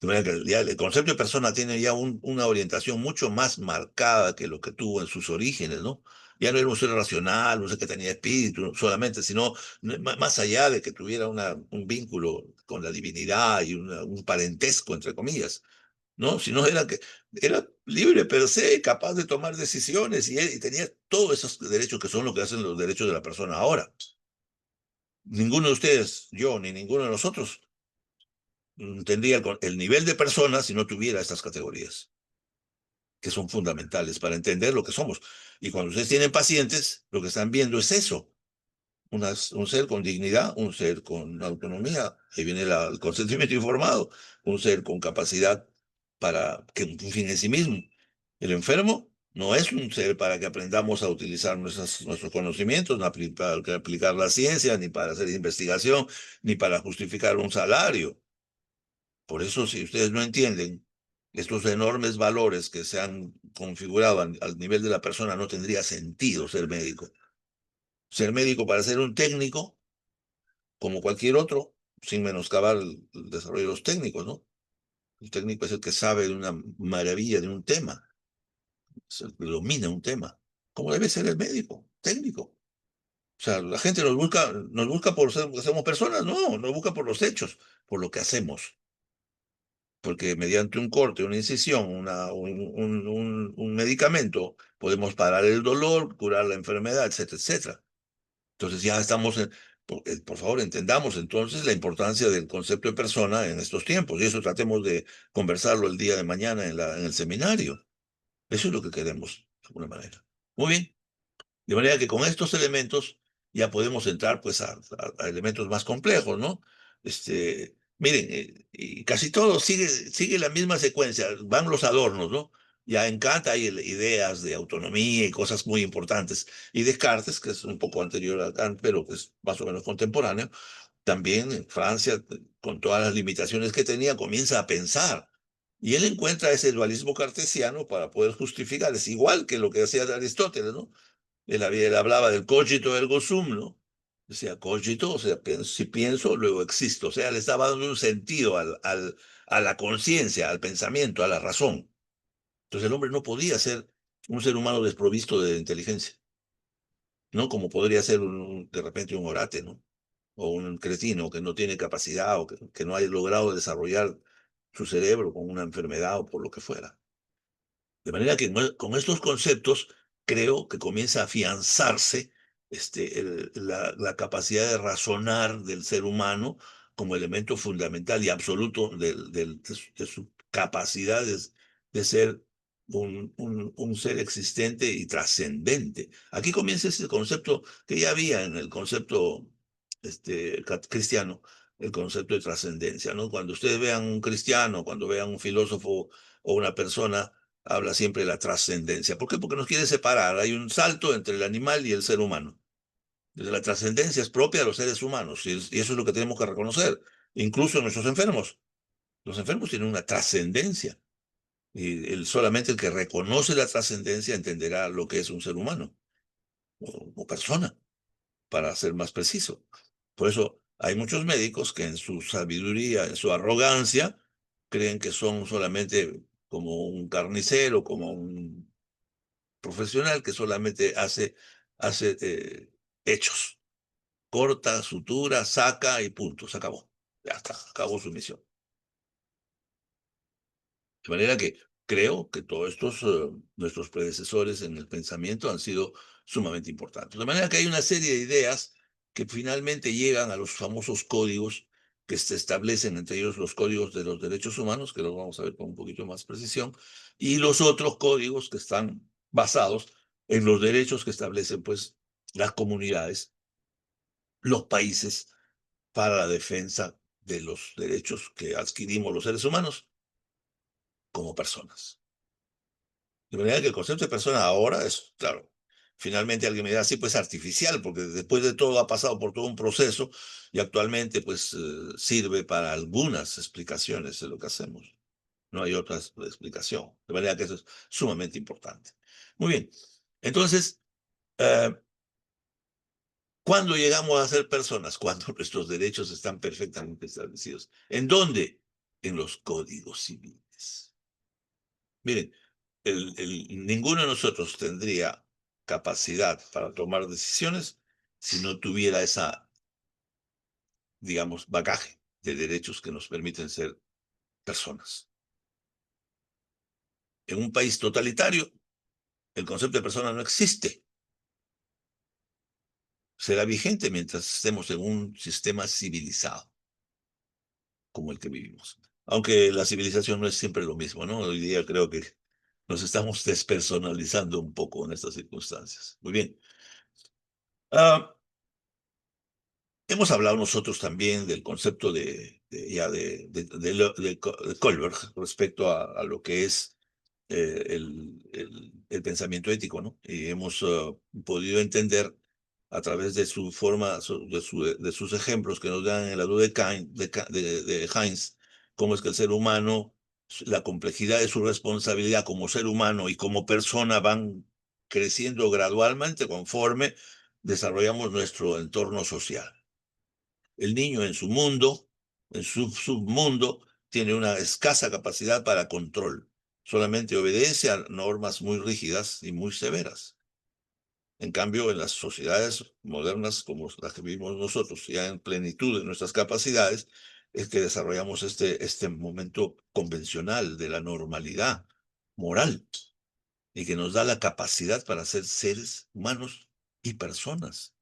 De manera que ya el concepto de persona tiene ya una orientación mucho más marcada que lo que tuvo en sus orígenes, ¿no? Ya no era un ser racional, un ser que tenía espíritu solamente, sino más allá de que tuviera un vínculo con la divinidad y un parentesco, entre comillas, ¿no? Sino era que era libre per se, capaz de tomar decisiones y tenía todos esos derechos que son lo que hacen los derechos de la persona ahora. Ninguno de ustedes, yo ni ninguno de nosotros, tendría el nivel de persona si no tuviera estas categorías, que son fundamentales para entender lo que somos. Y cuando ustedes tienen pacientes, lo que están viendo es eso, un ser con dignidad, un ser con autonomía, ahí viene el consentimiento informado, un ser con capacidad para que un fin en sí mismo. El enfermo no es un ser para que aprendamos a utilizar nuestros conocimientos, ni para aplicar la ciencia, ni para hacer investigación, ni para justificar un salario. Por eso, si ustedes no entienden estos enormes valores que se han configurado al nivel de la persona, no tendría sentido ser médico. Ser médico para ser un técnico como cualquier otro, sin menoscabar el desarrollo de los técnicos, ¿no? El técnico es el que sabe de una maravilla de un tema, es el que domina un tema, como debe ser el médico, técnico. O sea, la gente nos busca por ser, porque somos personas, no, nos busca por los hechos, por lo que hacemos. Porque mediante un corte, una incisión, un medicamento, podemos parar el dolor, curar la enfermedad, etcétera, etcétera. Entonces ya estamos, por favor, entendamos entonces la importancia del concepto de persona en estos tiempos, y eso tratemos de conversarlo el día de mañana en el seminario. Eso es lo que queremos, de alguna manera. Muy bien, de manera que con estos elementos ya podemos entrar pues a elementos más complejos, ¿no? Miren, y casi todo sigue la misma secuencia, van los adornos, ¿no? Ya en Kant hay ideas de autonomía y cosas muy importantes. Y Descartes, que es un poco anterior a Kant, pero que es más o menos contemporáneo, también en Francia, con todas las limitaciones que tenía, comienza a pensar. Y él encuentra ese dualismo cartesiano para poder justificar. Es igual que lo que hacía Aristóteles, ¿no? Él hablaba del cogito ergo sum, ¿no? Decía cogito, o sea, si pienso, luego existo. O sea, le estaba dando un sentido a la conciencia, al pensamiento, a la razón. Entonces el hombre no podía ser un ser humano desprovisto de inteligencia, ¿no? Como podría ser de repente un orate, ¿no? O un cretino que no tiene capacidad o que no haya logrado desarrollar su cerebro con una enfermedad o por lo que fuera. De manera que con estos conceptos creo que comienza a afianzarse la capacidad de razonar del ser humano como elemento fundamental y absoluto de su capacidad de ser un ser existente y trascendente. Aquí comienza ese concepto que ya había en el concepto cristiano, el concepto de trascendencia, ¿no? Cuando ustedes vean un cristiano, cuando vean un filósofo o una persona, habla siempre de la trascendencia. ¿Por qué? Porque nos quiere separar. Hay un salto entre el animal y el ser humano. Desde la trascendencia es propia de los seres humanos y eso es lo que tenemos que reconocer, incluso en nuestros enfermos. Los enfermos tienen una trascendencia y solamente el que reconoce la trascendencia entenderá lo que es un ser humano o persona, para ser más preciso. Por eso hay muchos médicos que en su sabiduría, en su arrogancia, creen que son solamente como un carnicero, como un profesional que solamente hace hechos. corta, sutura, saca y punto, se acabó. Ya está, acabó su misión. De manera que creo que todos estos, nuestros predecesores en el pensamiento han sido sumamente importantes. De manera que hay una serie de ideas que finalmente llegan a los famosos códigos que se establecen, entre ellos los códigos de los derechos humanos, que los vamos a ver con un poquito más precisión, y los otros códigos que están basados en los derechos que establecen, pues, las comunidades, los países, para la defensa de los derechos que adquirimos los seres humanos como personas. De manera que el concepto de persona ahora es, claro, finalmente alguien me dirá, sí, pues artificial, porque después de todo ha pasado por todo un proceso y actualmente pues sirve para algunas explicaciones de lo que hacemos. No hay otra explicación. De manera que eso es sumamente importante. Muy bien. Entonces, eh, ¿cuándo llegamos a ser personas? Cuando nuestros derechos están perfectamente establecidos. ¿En dónde? En los códigos civiles. Miren, ninguno de nosotros tendría capacidad para tomar decisiones si no tuviera esa, digamos, bagaje de derechos que nos permiten ser personas. En un país totalitario, el concepto de persona no existe. Será vigente mientras estemos en un sistema civilizado como el que vivimos. Aunque la civilización no es siempre lo mismo, ¿no? Hoy día creo que nos estamos despersonalizando un poco en estas circunstancias. Muy bien. Ah, hemos hablado nosotros también del concepto de Kohlberg respecto a lo que es el pensamiento ético, ¿no? Y hemos podido entender a través de su forma, de sus ejemplos que nos dan en la duda de Heinz, cómo es que el ser humano, la complejidad de su responsabilidad como ser humano y como persona van creciendo gradualmente conforme desarrollamos nuestro entorno social. El niño en su mundo, en su submundo, tiene una escasa capacidad para control. Solamente obedece a normas muy rígidas y muy severas. En cambio, en las sociedades modernas como las que vivimos nosotros, ya en plenitud de nuestras capacidades, es que desarrollamos este momento convencional de la normalidad moral y que nos da la capacidad para ser seres humanos y personas.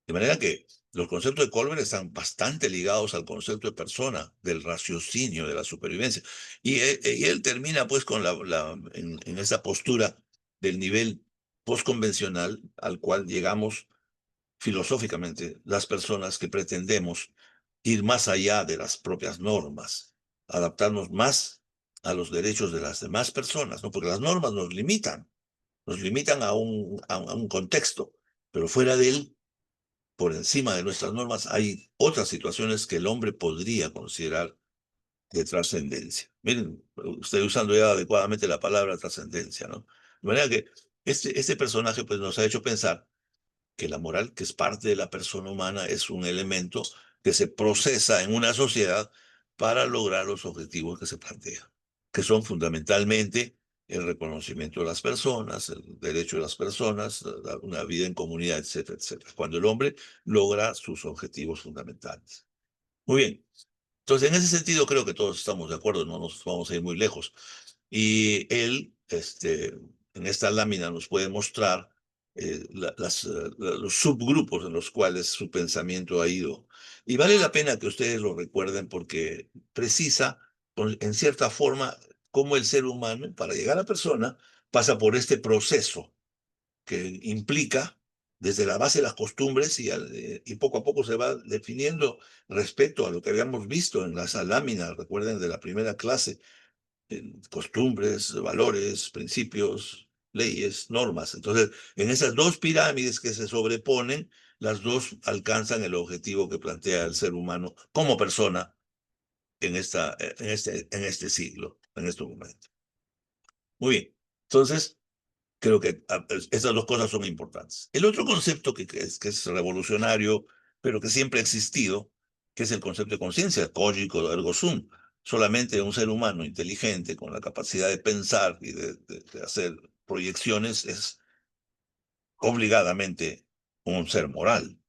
De manera que los conceptos de Colbert están bastante ligados al concepto de persona, del raciocinio, de la supervivencia. Y él termina pues con en esa postura del nivel postconvencional al cual llegamos filosóficamente las personas que pretendemos ir más allá de las propias normas, adaptarnos más a los derechos de las demás personas, ¿no? Porque las normas nos limitan a un contexto, pero fuera de él, por encima de nuestras normas, hay otras situaciones que el hombre podría considerar de trascendencia. Miren, estoy usando ya adecuadamente la palabra trascendencia, ¿no? De manera que este personaje pues, nos ha hecho pensar que la moral, que es parte de la persona humana, es un elemento que se procesa en una sociedad para lograr los objetivos que se plantean, que son fundamentalmente el reconocimiento de las personas, el derecho de las personas, una vida en comunidad, etcétera, etcétera. Cuando el hombre logra sus objetivos fundamentales. Muy bien. Entonces, en ese sentido, creo que todos estamos de acuerdo, no nos vamos a ir muy lejos. Y él, en esta lámina nos puede mostrar los subgrupos en los cuales su pensamiento ha ido. Y vale la pena que ustedes lo recuerden porque precisa, en cierta forma, cómo el ser humano, para llegar a la persona, pasa por este proceso que implica desde la base de las costumbres y poco a poco se va definiendo respecto a lo que habíamos visto en esa lámina, recuerden, de la primera clase, costumbres, valores, principios, leyes, normas. Entonces, en esas dos pirámides que se sobreponen, las dos alcanzan el objetivo que plantea el ser humano como persona en este siglo, en este momento. Muy bien. Entonces, creo que esas dos cosas son importantes. El otro concepto que es revolucionario, pero que siempre ha existido, que es el concepto de conciencia, cogito ergo sum. Solamente un ser humano inteligente, con la capacidad de pensar y de hacer proyecciones, es obligadamente un ser moral.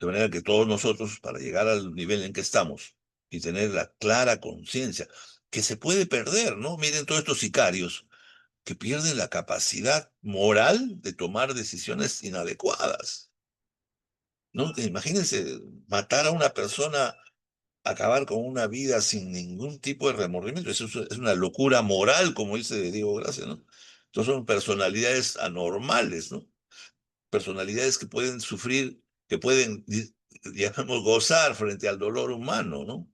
De manera que todos nosotros, para llegar al nivel en que estamos y tener la clara conciencia, que se puede perder, ¿no? Miren todos estos sicarios que pierden la capacidad moral de tomar decisiones inadecuadas, ¿no? Imagínense matar a una persona, acabar con una vida sin ningún tipo de remordimiento. Eso es una locura moral, como dice Diego Gracia, ¿no? Entonces son personalidades anormales, ¿no? Personalidades que pueden sufrir, que pueden, digamos, gozar frente al dolor humano, ¿no?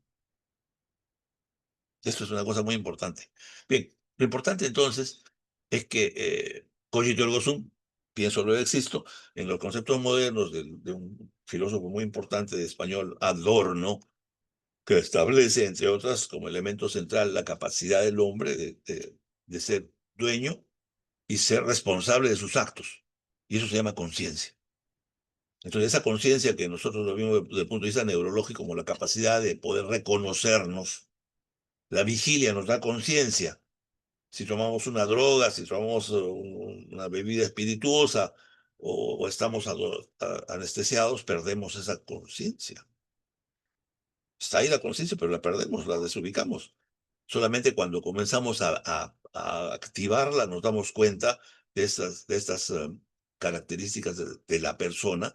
Esto es una cosa muy importante. Bien, lo importante entonces es que cogito ergo sum, pienso luego existo, en los conceptos modernos de un filósofo muy importante de español, Adorno, que establece, entre otras, como elemento central la capacidad del hombre de ser dueño y ser responsable de sus actos. Y eso se llama conciencia. Entonces, esa conciencia que nosotros lo vimos desde el punto de vista neurológico como la capacidad de poder reconocernos, la vigilia nos da conciencia. Si tomamos una droga, si tomamos una bebida espirituosa o estamos anestesiados, perdemos esa conciencia. Está ahí la conciencia, pero la perdemos, la desubicamos. Solamente cuando comenzamos a activarla nos damos cuenta de estas características de la persona,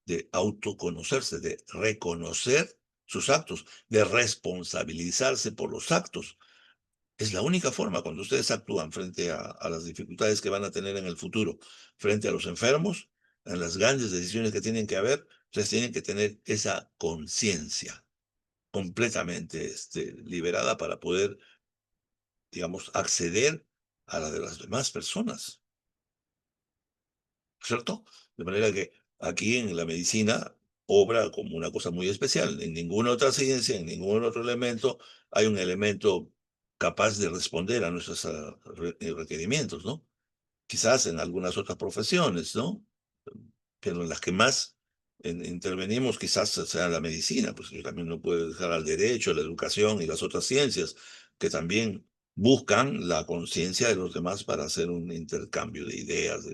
de autoconocerse, de reconocer sus actos, de responsabilizarse por los actos. Es la única forma cuando ustedes actúan frente a las dificultades que van a tener en el futuro, frente a los enfermos, en las grandes decisiones que tienen que haber, ustedes tienen que tener esa conciencia completamente liberada para poder, digamos, acceder a la de las demás personas, ¿cierto? De manera que aquí en la medicina obra como una cosa muy especial. En ninguna otra ciencia, en ningún otro elemento, hay un elemento capaz de responder a nuestros requerimientos, ¿no? Quizás en algunas otras profesiones, ¿no? Pero en las que más intervenimos quizás sea la medicina, pues yo también no puedo dejar al derecho, la educación y las otras ciencias que también buscan la conciencia de los demás para hacer un intercambio de ideas.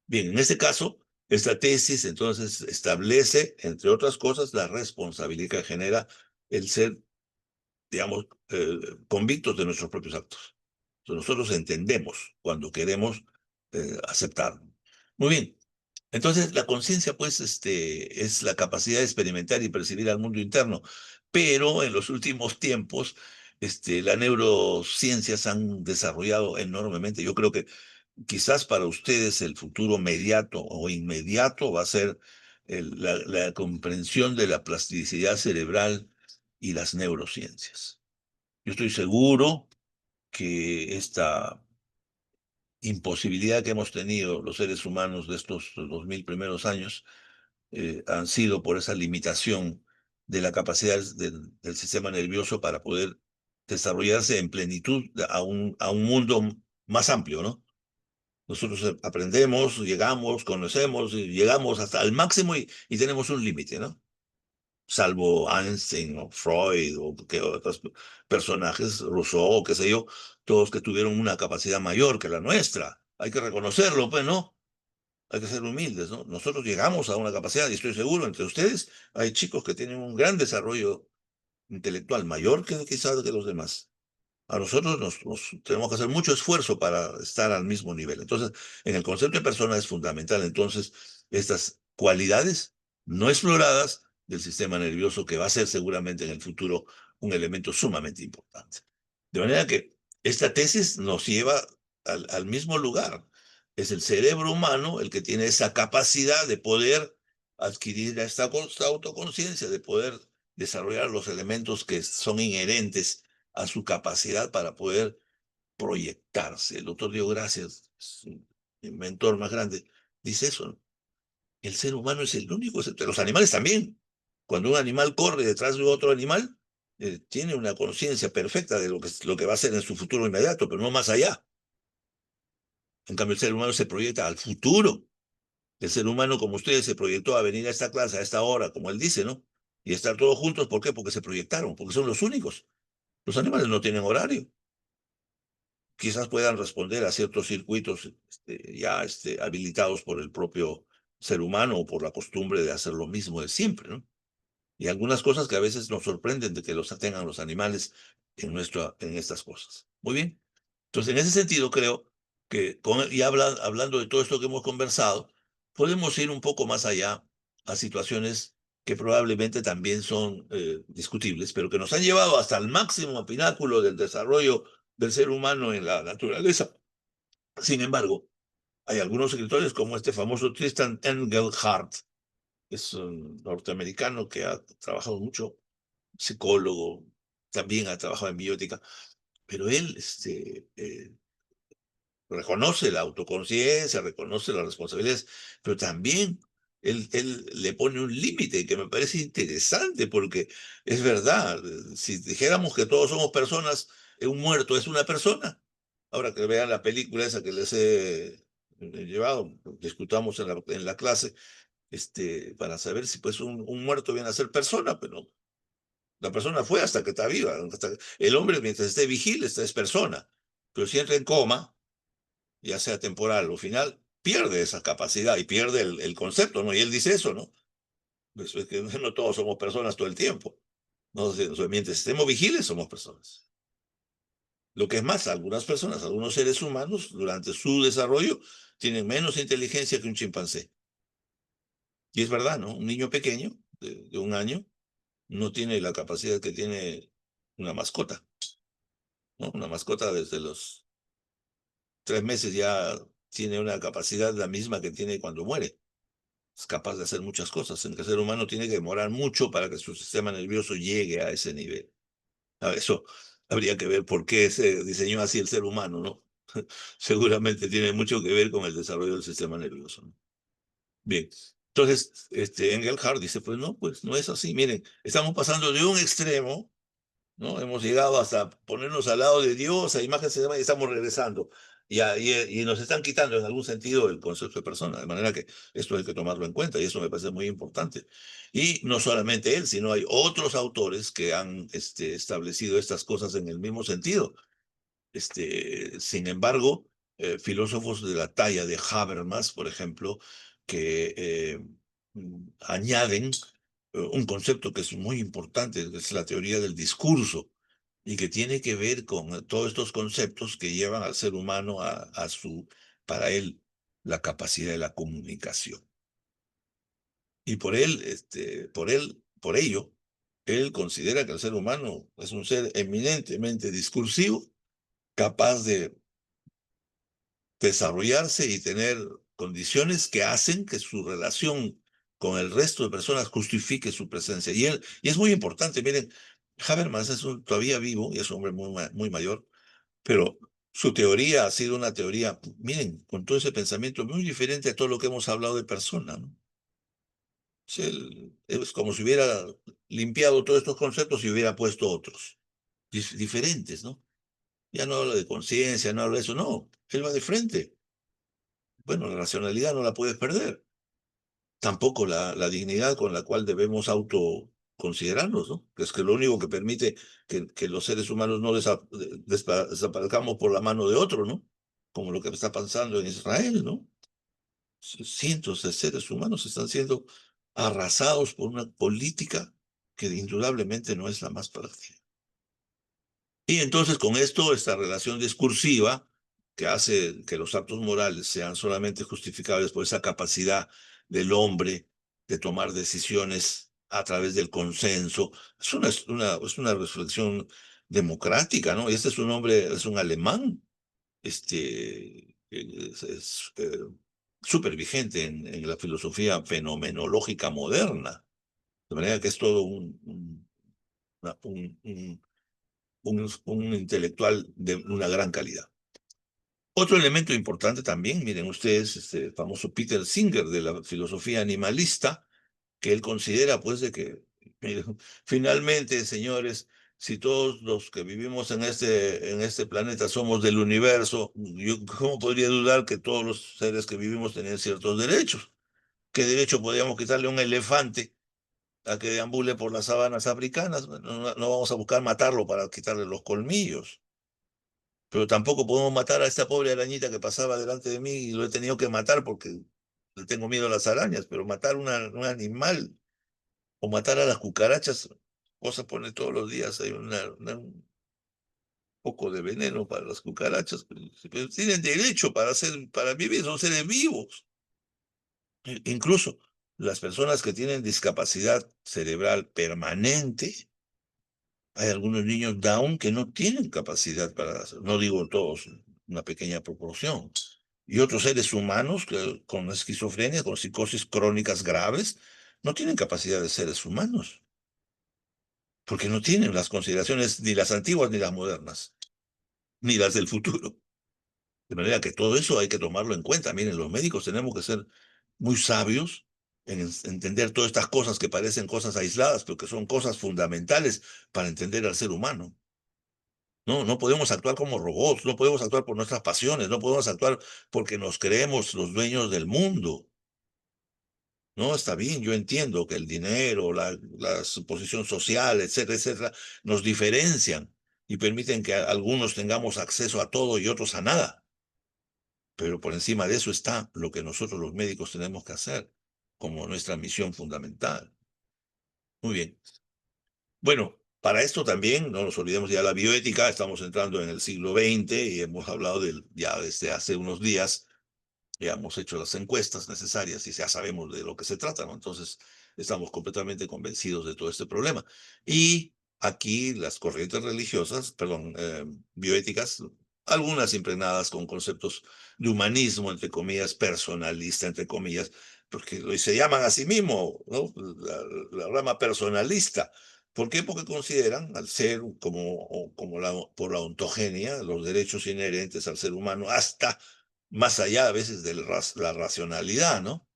Bien, en este caso, esta tesis entonces establece, entre otras cosas, la responsabilidad que genera el ser, digamos, convictos de nuestros propios actos. Entonces, nosotros entendemos cuando queremos aceptar. Muy bien. Entonces, la conciencia, pues, es la capacidad de experimentar y percibir al mundo interno. Pero en los últimos tiempos, las neurociencias han desarrollado enormemente. Yo creo que quizás para ustedes el futuro mediato o inmediato va a ser la comprensión de la plasticidad cerebral y las neurociencias. Yo estoy seguro que esta imposibilidad que hemos tenido los seres humanos de estos 2000 primeros años han sido por esa limitación de la capacidad del sistema nervioso para poder desarrollarse en plenitud a un mundo más amplio, ¿no? Nosotros aprendemos, llegamos, conocemos, y llegamos hasta el máximo y tenemos un límite, ¿no? Salvo Einstein o Freud o que otros personajes, Rousseau, qué sé yo, todos que tuvieron una capacidad mayor que la nuestra. Hay que reconocerlo, pues, ¿no? Hay que ser humildes, ¿no? Nosotros llegamos a una capacidad, y estoy seguro, entre ustedes hay chicos que tienen un gran desarrollo intelectual, mayor que quizás que los demás. A nosotros nos tenemos que hacer mucho esfuerzo para estar al mismo nivel. Entonces, en el concepto de persona es fundamental, entonces, estas cualidades no exploradas del sistema nervioso que va a ser seguramente en el futuro un elemento sumamente importante. De manera que esta tesis nos lleva al mismo lugar. Es el cerebro humano el que tiene esa capacidad de poder adquirir esta autoconciencia, de poder desarrollar los elementos que son inherentes a su capacidad para poder proyectarse. El doctor Diego Gracias, su inventor más grande, dice eso, ¿no? El ser humano es el único, los animales también. Cuando un animal corre detrás de otro animal, tiene una conciencia perfecta de lo que va a ser en su futuro inmediato, pero no más allá. En cambio, el ser humano se proyecta al futuro. El ser humano, como ustedes, se proyectó a venir a esta clase, a esta hora, como él dice, ¿no? Y estar todos juntos, ¿por qué? Porque se proyectaron, porque son los únicos. Los animales no tienen horario. Quizás puedan responder a ciertos circuitos ya habilitados por el propio ser humano o por la costumbre de hacer lo mismo de siempre, ¿no? Y algunas cosas que a veces nos sorprenden de que los tengan los animales en estas cosas. Muy bien. Entonces, en ese sentido, creo que, hablando de todo esto que hemos conversado, podemos ir un poco más allá a situaciones que probablemente también son discutibles, pero que nos han llevado hasta el máximo pináculo del desarrollo del ser humano en la naturaleza. Sin embargo, hay algunos escritores como este famoso Tristan Engelhardt, es un norteamericano que ha trabajado mucho, psicólogo, también ha trabajado en biótica, pero él reconoce la autoconciencia, reconoce las responsabilidades, pero también él le pone un límite que me parece interesante, porque es verdad, si dijéramos que todos somos personas, un muerto es una persona. Ahora que vean la película esa que les he llevado, discutamos en la clase, para saber si pues un muerto viene a ser persona, pero la persona fue hasta que está viva. El hombre mientras esté vigil, es persona, pero si entra en coma, ya sea temporal o final, pierde esa capacidad y pierde el concepto, ¿no? Y él dice eso, ¿no? Pues es que no todos somos personas todo el tiempo. No, mientras estemos vigiles, somos personas. Lo que es más, algunas personas, algunos seres humanos, durante su desarrollo, tienen menos inteligencia que un chimpancé. Y es verdad, ¿no? Un niño pequeño, de 1 año, no tiene la capacidad que tiene una mascota, ¿no? Una mascota desde los 3 meses ya tiene una capacidad la misma que tiene cuando muere. Es capaz de hacer muchas cosas. En el ser humano tiene que demorar mucho para que su sistema nervioso llegue a ese nivel. Eso habría que ver por qué se diseñó así el ser humano, ¿no? Seguramente tiene mucho que ver con el desarrollo del sistema nervioso, ¿no? Bien. Entonces, Engelhardt dice, pues no es así. Miren, estamos pasando de un extremo, ¿no? Hemos llegado hasta ponernos al lado de Dios, a imagen se llama, y estamos regresando. Y nos están quitando en algún sentido el concepto de persona, de manera que esto hay que tomarlo en cuenta y eso me parece muy importante. Y no solamente él, sino hay otros autores que han establecido estas cosas en el mismo sentido. Sin embargo, filósofos de la talla de Habermas, por ejemplo, que añaden un concepto que es muy importante, que es la teoría del discurso, y que tiene que ver con todos estos conceptos que llevan al ser humano para él, la capacidad de la comunicación. Y por ello, él considera que el ser humano es un ser eminentemente discursivo, capaz de desarrollarse y tener condiciones que hacen que su relación con el resto de personas justifique su presencia. Y es muy importante, miren, Habermas todavía vivo y es un hombre muy mayor, pero su teoría ha sido una teoría, miren, con todo ese pensamiento muy diferente a todo lo que hemos hablado de persona, ¿no? Es como si hubiera limpiado todos estos conceptos y hubiera puesto otros, diferentes, ¿no? Ya no habla de conciencia, no habla de eso, no, él va de frente. Bueno, la racionalidad no la puedes perder. Tampoco la dignidad con la cual debemos autoconsiderarnos, ¿no? Que es que lo único que permite que los seres humanos no desaparezcamos por la mano de otro, ¿no? Como lo que está pasando en Israel, ¿no? Cientos de seres humanos están siendo arrasados por una política que indudablemente no es la más práctica. Y entonces con esto, esta relación discursiva que hace que los actos morales sean solamente justificables por esa capacidad del hombre de tomar decisiones a través del consenso, es una reflexión democrática, ¿no? Y este es un hombre, es un alemán, súper vigente en la filosofía fenomenológica moderna, de manera que es todo una- un intelectual de una gran calidad. Otro elemento importante también, miren ustedes, este famoso Peter Singer de la filosofía animalista, que él considera pues de que, miren, finalmente, señores, si todos los que vivimos en este planeta somos del universo, yo cómo podría dudar que todos los seres que vivimos tienen ciertos derechos. ¿Qué derecho podríamos quitarle a un elefante a que deambule por las sabanas africanas? No vamos a buscar matarlo para quitarle los colmillos. Pero tampoco podemos matar a esta pobre arañita que pasaba delante de mí y lo he tenido que matar porque le tengo miedo a las arañas, pero matar un animal o matar a las cucarachas, cosa pone todos los días, hay un poco de veneno para las cucarachas, pero tienen derecho para vivir, son seres vivos. Incluso las personas que tienen discapacidad cerebral permanente, hay algunos niños Down que no tienen capacidad para, no digo todos, una pequeña proporción. Y otros seres humanos que, con esquizofrenia, con psicosis crónicas graves, no tienen capacidad de seres humanos, porque no tienen las consideraciones ni las antiguas ni las modernas, ni las del futuro. De manera que todo eso hay que tomarlo en cuenta. Miren, los médicos tenemos que ser muy sabios en entender todas estas cosas que parecen cosas aisladas, pero que son cosas fundamentales para entender al ser humano. No, no podemos actuar como robots, no podemos actuar por nuestras pasiones, no podemos actuar porque nos creemos los dueños del mundo. No, está bien, yo entiendo que el dinero, la posición social, etcétera, etcétera, nos diferencian y permiten que algunos tengamos acceso a todo y otros a nada. Pero por encima de eso está lo que nosotros los médicos tenemos que hacer como nuestra misión fundamental. Muy bien. Bueno, para esto también, no nos olvidemos ya la bioética, estamos entrando en el siglo XX y hemos hablado ya desde hace unos días, ya hemos hecho las encuestas necesarias y ya sabemos de lo que se trata, ¿no? Entonces, estamos completamente convencidos de todo este problema. Y aquí las corrientes religiosas, perdón, bioéticas, algunas impregnadas con conceptos de humanismo, entre comillas, personalista, entre comillas, porque se llaman a sí mismo, ¿no? La rama personalista. ¿Por qué? Porque consideran al ser por la ontogenia, los derechos inherentes al ser humano, hasta más allá a veces de la racionalidad, ¿no?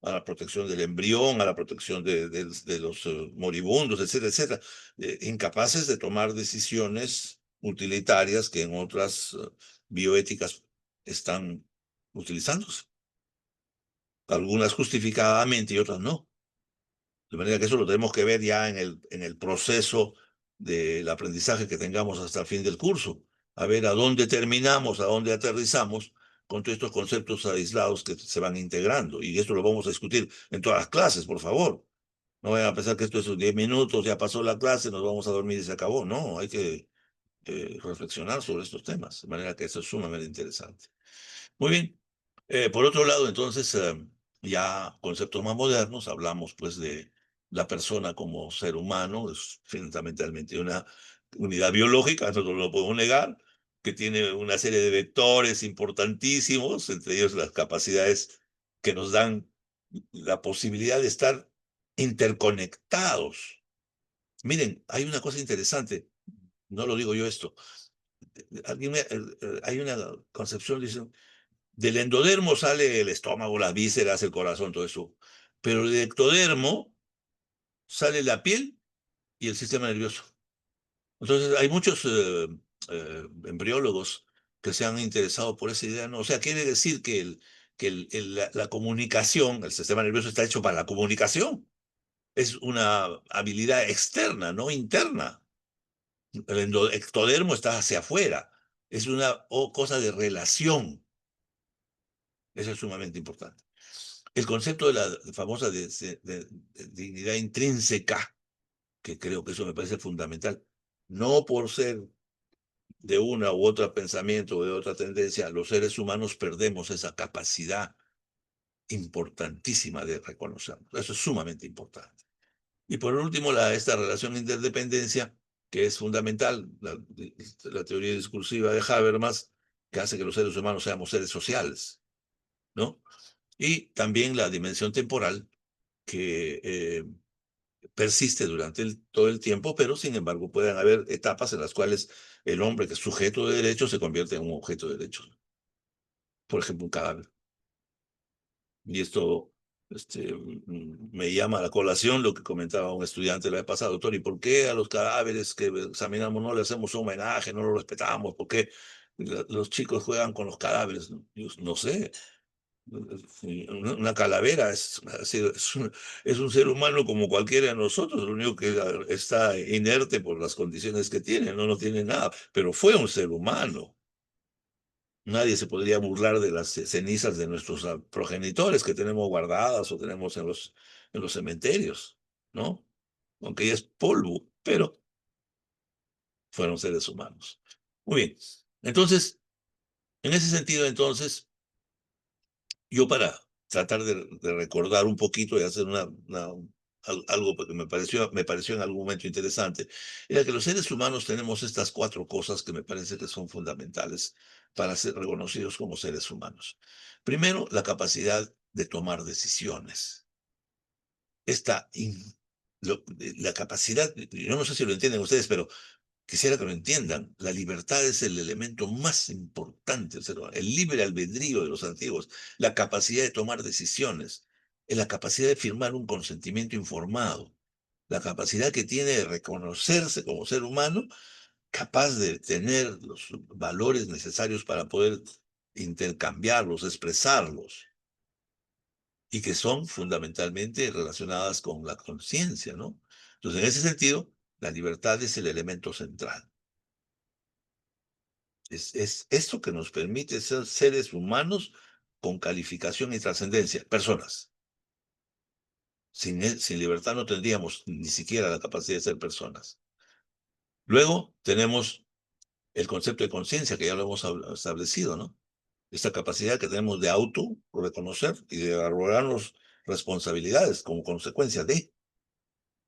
A la protección del embrión, a la protección de los moribundos, etcétera, etcétera, incapaces de tomar decisiones utilitarias que en otras bioéticas están utilizándose, algunas justificadamente y otras no. De manera que eso lo tenemos que ver ya en el proceso del aprendizaje que tengamos hasta el fin del curso. A ver a dónde terminamos, a dónde aterrizamos con todos estos conceptos aislados que se van integrando. Y esto lo vamos a discutir en todas las clases, por favor. No vayan a pensar que esto es 10 minutos, ya pasó la clase, nos vamos a dormir y se acabó. No, hay que reflexionar sobre estos temas. De manera que eso es sumamente interesante. Muy bien. Por otro lado, entonces, ya conceptos más modernos, hablamos pues de la persona como ser humano, es fundamentalmente una unidad biológica, nosotros no lo podemos negar, que tiene una serie de vectores importantísimos, entre ellos las capacidades que nos dan la posibilidad de estar interconectados. Miren, hay una cosa interesante, no lo digo yo esto, hay una concepción, dicen, del endodermo sale el estómago, las vísceras, el corazón, todo eso. Pero del ectodermo sale la piel y el sistema nervioso. Entonces, hay muchos embriólogos que se han interesado por esa idea, ¿no? O sea, quiere decir que, la comunicación, el sistema nervioso está hecho para la comunicación. Es una habilidad externa, no interna. El ectodermo está hacia afuera. Es una cosa de relación. Eso es sumamente importante. El concepto de la famosa de dignidad intrínseca, que creo que eso me parece fundamental, no por ser de una u otra pensamiento o de otra tendencia, los seres humanos perdemos esa capacidad importantísima de reconocernos. Eso es sumamente importante. Y por último, esta relación de interdependencia, que es fundamental, la teoría discursiva de Habermas, que hace que los seres humanos seamos seres sociales, ¿no? Y también la dimensión temporal, que persiste durante todo el tiempo, pero sin embargo pueden haber etapas en las cuales el hombre que es sujeto de derechos se convierte en un objeto de derechos. Por ejemplo, un cadáver. Y esto me llama a la colación lo que comentaba un estudiante la vez pasada, doctor, ¿y por qué a los cadáveres que examinamos no le hacemos un homenaje, no lo respetamos? ¿Por qué los chicos juegan con los cadáveres? Yo no sé. Una calavera es un ser humano como cualquiera de nosotros, lo único que está inerte por las condiciones que tiene, no tiene nada, pero fue un ser humano. Nadie se podría burlar de las cenizas de nuestros progenitores que tenemos guardadas o tenemos en los cementerios, ¿no? Aunque ya es polvo, pero fueron seres humanos. Muy bien. Entonces, en ese sentido, entonces, yo para tratar de recordar un poquito y hacer algo que me pareció en algún momento interesante, era que los seres humanos tenemos estas cuatro cosas que me parece que son fundamentales para ser reconocidos como seres humanos. Primero, la capacidad de tomar decisiones. Esta, la capacidad, yo no sé si lo entienden ustedes, pero quisiera que lo entiendan. La libertad es el elemento más importante del ser humano. El libre albedrío de los antiguos, la capacidad de tomar decisiones, la capacidad de firmar un consentimiento informado, la capacidad que tiene de reconocerse como ser humano, capaz de tener los valores necesarios para poder intercambiarlos, expresarlos, y que son fundamentalmente relacionadas con la conciencia, ¿no? Entonces, en ese sentido, la libertad es el elemento central. Es esto que nos permite ser seres humanos con calificación y trascendencia, personas. Sin libertad no tendríamos ni siquiera la capacidad de ser personas. Luego tenemos el concepto de conciencia, que ya lo hemos establecido, ¿no? Esta capacidad que tenemos de auto reconocer y de arrogarnos responsabilidades como consecuencia de,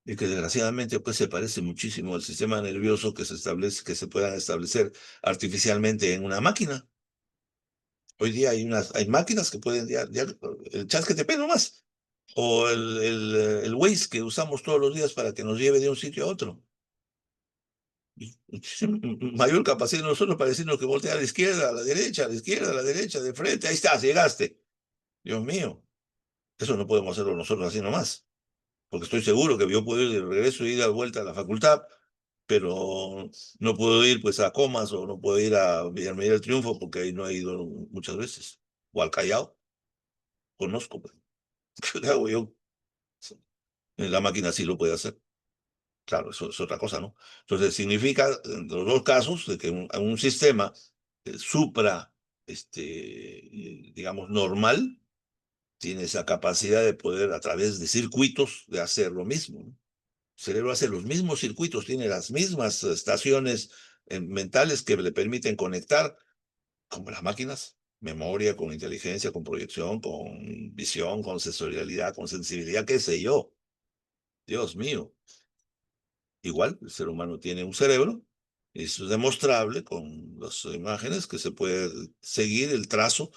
y que desgraciadamente pues se parece muchísimo al sistema nervioso que se establece, que se puedan establecer artificialmente en una máquina. Hoy día hay máquinas que pueden, el chat GTP nomás, o el Waze que usamos todos los días para que nos lleve de un sitio a otro. Mayor capacidad de nosotros para decirnos que voltea a la izquierda, a la derecha, a la izquierda, a la derecha, de frente, ahí estás, llegaste. Dios mío, eso no podemos hacerlo nosotros así nomás, porque estoy seguro que yo puedo ir de regreso y ir de vuelta a la facultad, pero no puedo ir pues a Comas o no puedo ir a Villarmería del Triunfo porque ahí no he ido muchas veces, o al Callao, conozco, pues. ¿Qué hago yo? La máquina sí lo puede hacer. Claro, eso es otra cosa, ¿no? Entonces, significa, en los dos casos, de que un sistema supra, digamos, normal, tiene esa capacidad de poder, a través de circuitos, de hacer lo mismo, ¿no? El cerebro hace los mismos circuitos, tiene las mismas estaciones mentales que le permiten conectar, como las máquinas, memoria, con inteligencia, con proyección, con visión, con sensorialidad, con sensibilidad, qué sé yo. Dios mío. Igual, el ser humano tiene un cerebro, y eso es demostrable con las imágenes que se puede seguir el trazo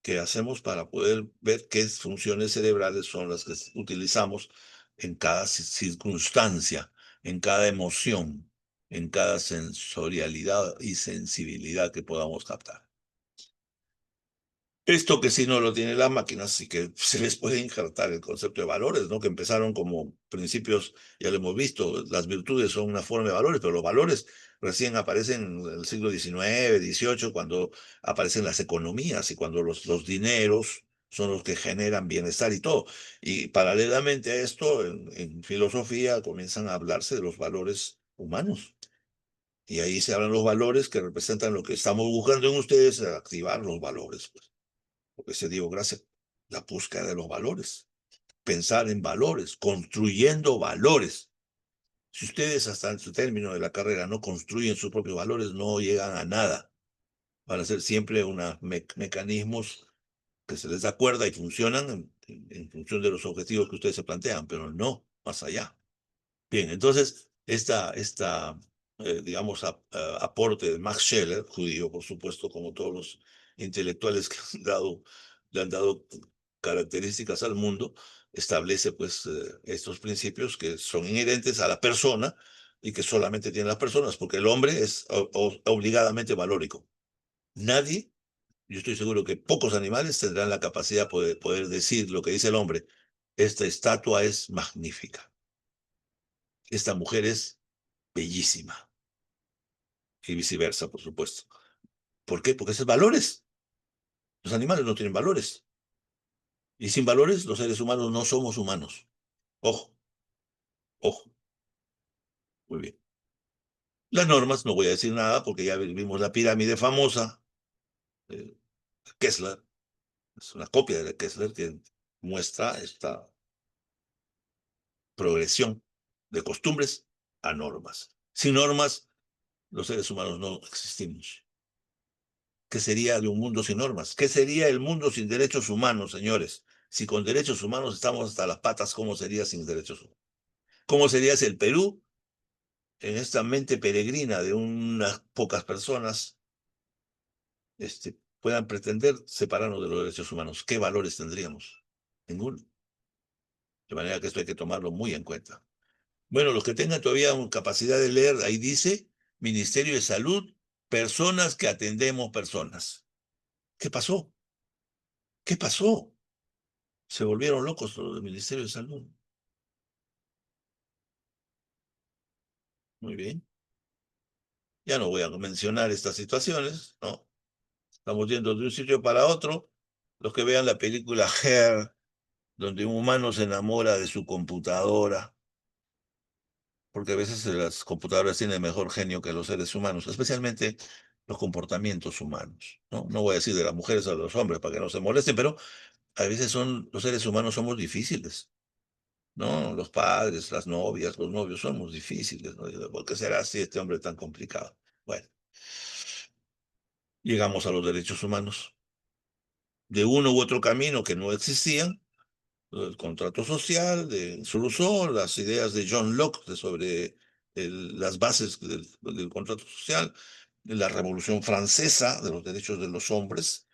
que hacemos para poder ver qué funciones cerebrales son las que utilizamos en cada circunstancia, en cada emoción, en cada sensorialidad y sensibilidad que podamos captar. Esto que si no lo tienen las máquinas y que se les puede injertar el concepto de valores, ¿no? Que empezaron como principios, ya lo hemos visto, las virtudes son una forma de valores, pero los valores recién aparecen en el siglo XIX, XVIII, cuando aparecen las economías y cuando los dineros son los que generan bienestar y todo. Y paralelamente a esto, en filosofía comienzan a hablarse de los valores humanos. Y ahí se hablan los valores que representan lo que estamos buscando en ustedes, activar los valores, pues. Porque se dio gracias la búsqueda de los valores, pensar en valores, construyendo valores. Si ustedes hasta en su término de la carrera no construyen sus propios valores, no llegan a nada. Van a ser siempre mecanismos que se les da cuerda y funcionan en función de los objetivos que ustedes se plantean, pero no más allá. Bien, entonces, digamos, aporte de Max Scheler, judío, por supuesto, como todos los intelectuales que le han dado características al mundo, establece, pues, estos principios que son inherentes a la persona y que solamente tienen las personas, porque el hombre es obligadamente valórico. Nadie, yo estoy seguro que pocos animales tendrán la capacidad de poder decir lo que dice el hombre. Esta estatua es magnífica. Esta mujer es bellísima. Y viceversa, por supuesto. ¿Por qué? Porque esos valores. Los animales no tienen valores. Y sin valores, los seres humanos no somos humanos. Ojo, ojo. Muy bien. Las normas, no voy a decir nada porque ya vimos la pirámide famosa, eh, Kessler, es una copia de la Kessler que muestra esta progresión de costumbres a normas. Sin normas, los seres humanos no existimos. ¿Qué sería de un mundo sin normas? ¿Qué sería el mundo sin derechos humanos, señores? Si con derechos humanos estamos hasta las patas, ¿cómo sería sin derechos humanos? ¿Cómo sería si el Perú, en esta mente peregrina de unas pocas personas, puedan pretender separarnos de los derechos humanos? ¿Qué valores tendríamos? Ninguno. De manera que esto hay que tomarlo muy en cuenta. Bueno, los que tengan todavía capacidad de leer, ahí dice, Ministerio de Salud, personas que atendemos personas. ¿Qué pasó? ¿Qué pasó? Se volvieron locos los del Ministerio de Salud. Muy bien. Ya no voy a mencionar estas situaciones, ¿no? Estamos yendo de un sitio para otro. Los que vean la película Her, donde un humano se enamora de su computadora, porque a veces las computadoras tienen mejor genio que los seres humanos, especialmente los comportamientos humanos, ¿no? No voy a decir de las mujeres a los hombres para que no se molesten, pero a veces los seres humanos somos difíciles, ¿no? Los padres, las novias, los novios somos difíciles, ¿no? ¿Por qué será así este hombre tan complicado? Bueno, llegamos a los derechos humanos. De uno u otro camino que no existían, el contrato social de Rousseau, las ideas de John Locke sobre las bases del contrato social, la Revolución Francesa de los derechos de los hombres,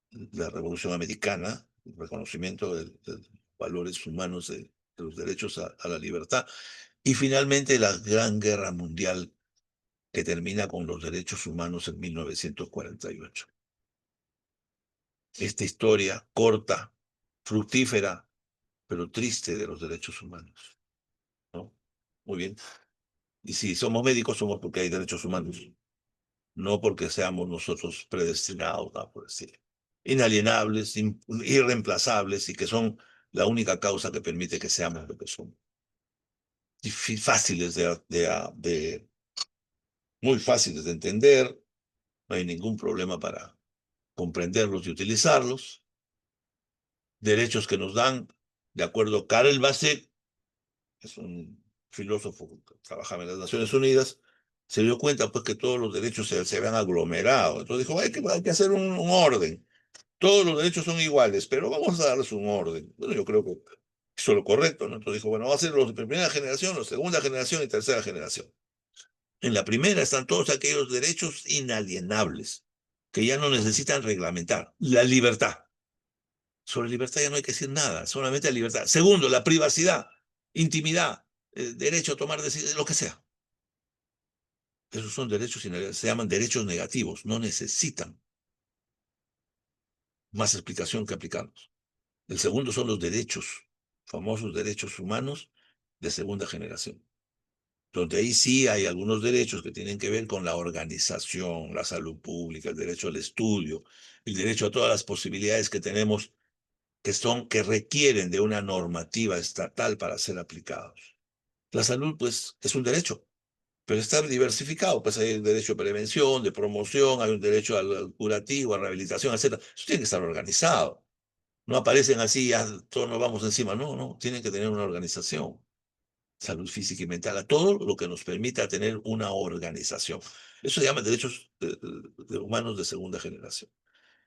la Revolución Americana, el reconocimiento de los valores humanos de los derechos a la libertad, y finalmente la Gran Guerra Mundial que termina con los derechos humanos en 1948. Esta historia corta, fructífera, pero triste de los derechos humanos, ¿no? Muy bien. Y si somos médicos, somos porque hay derechos humanos, no porque seamos nosotros predestinados, ¿no? Por decir, inalienables, irreemplazables y que son la única causa que permite que seamos lo que somos. Fáciles muy fáciles de entender, no hay ningún problema para comprenderlos y utilizarlos. Derechos que nos dan, de acuerdo a Karel Bassett, es un filósofo que trabajaba en las Naciones Unidas, se dio cuenta pues que todos los derechos se habían aglomerado. Entonces dijo, hay que hacer un orden. Todos los derechos son iguales, pero vamos a darles un orden. Bueno, yo creo que hizo lo correcto, ¿no? Entonces dijo, bueno, vamos a hacer los de primera generación, los de segunda generación y tercera generación. En la primera están todos aquellos derechos inalienables que ya no necesitan reglamentar. La libertad. Sobre libertad ya no hay que decir nada, solamente la libertad. Segundo, la privacidad, intimidad, derecho a tomar decisiones, lo que sea. Esos son derechos, se llaman derechos negativos, no necesitan más explicación que aplicarlos. El segundo son los derechos, famosos derechos humanos de segunda generación, donde ahí sí hay algunos derechos que tienen que ver con la organización, la salud pública, el derecho al estudio, el derecho a todas las posibilidades que tenemos que requieren de una normativa estatal para ser aplicados. La salud, pues, es un derecho, pero está diversificado, pues hay un derecho a prevención, de promoción, hay un derecho al curativo, a rehabilitación, etc. Eso tiene que estar organizado. No aparecen así, ya todos nos vamos encima. No, no, tienen que tener una organización. Salud física y mental, a todo lo que nos permita tener una organización. Eso se llama derechos de humanos de segunda generación.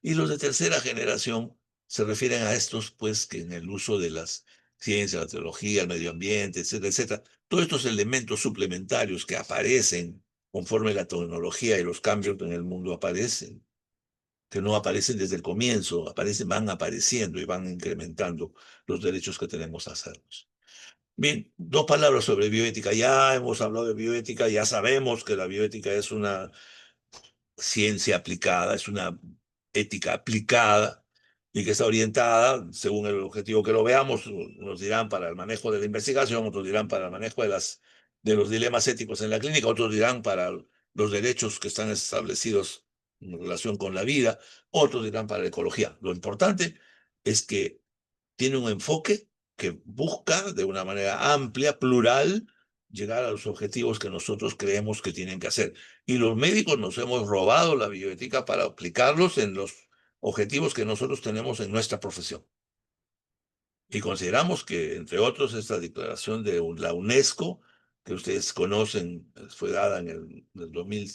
Y los de tercera generación se refieren a estos, pues, que en el uso de las ciencias, la tecnología, el medio ambiente, etcétera, etcétera, todos estos elementos suplementarios que aparecen conforme la tecnología y los cambios en el mundo aparecen, que no aparecen desde el comienzo, van apareciendo y van incrementando los derechos que tenemos a hacernos. Bien, dos palabras sobre bioética. Ya hemos hablado de bioética, ya sabemos que la bioética es una ciencia aplicada, es una ética aplicada y que está orientada, según el objetivo que lo veamos, nos dirán para el manejo de la investigación, otros dirán para el manejo de los dilemas éticos en la clínica, otros dirán para los derechos que están establecidos en relación con la vida, otros dirán para la ecología. Lo importante es que tiene un enfoque que busca de una manera amplia, plural, llegar a los objetivos que nosotros creemos que tienen que hacer. Y los médicos nos hemos robado la bioética para aplicarlos en los objetivos que nosotros tenemos en nuestra profesión. Y consideramos que, entre otros, esta declaración de la UNESCO, que ustedes conocen, fue dada en el 2000,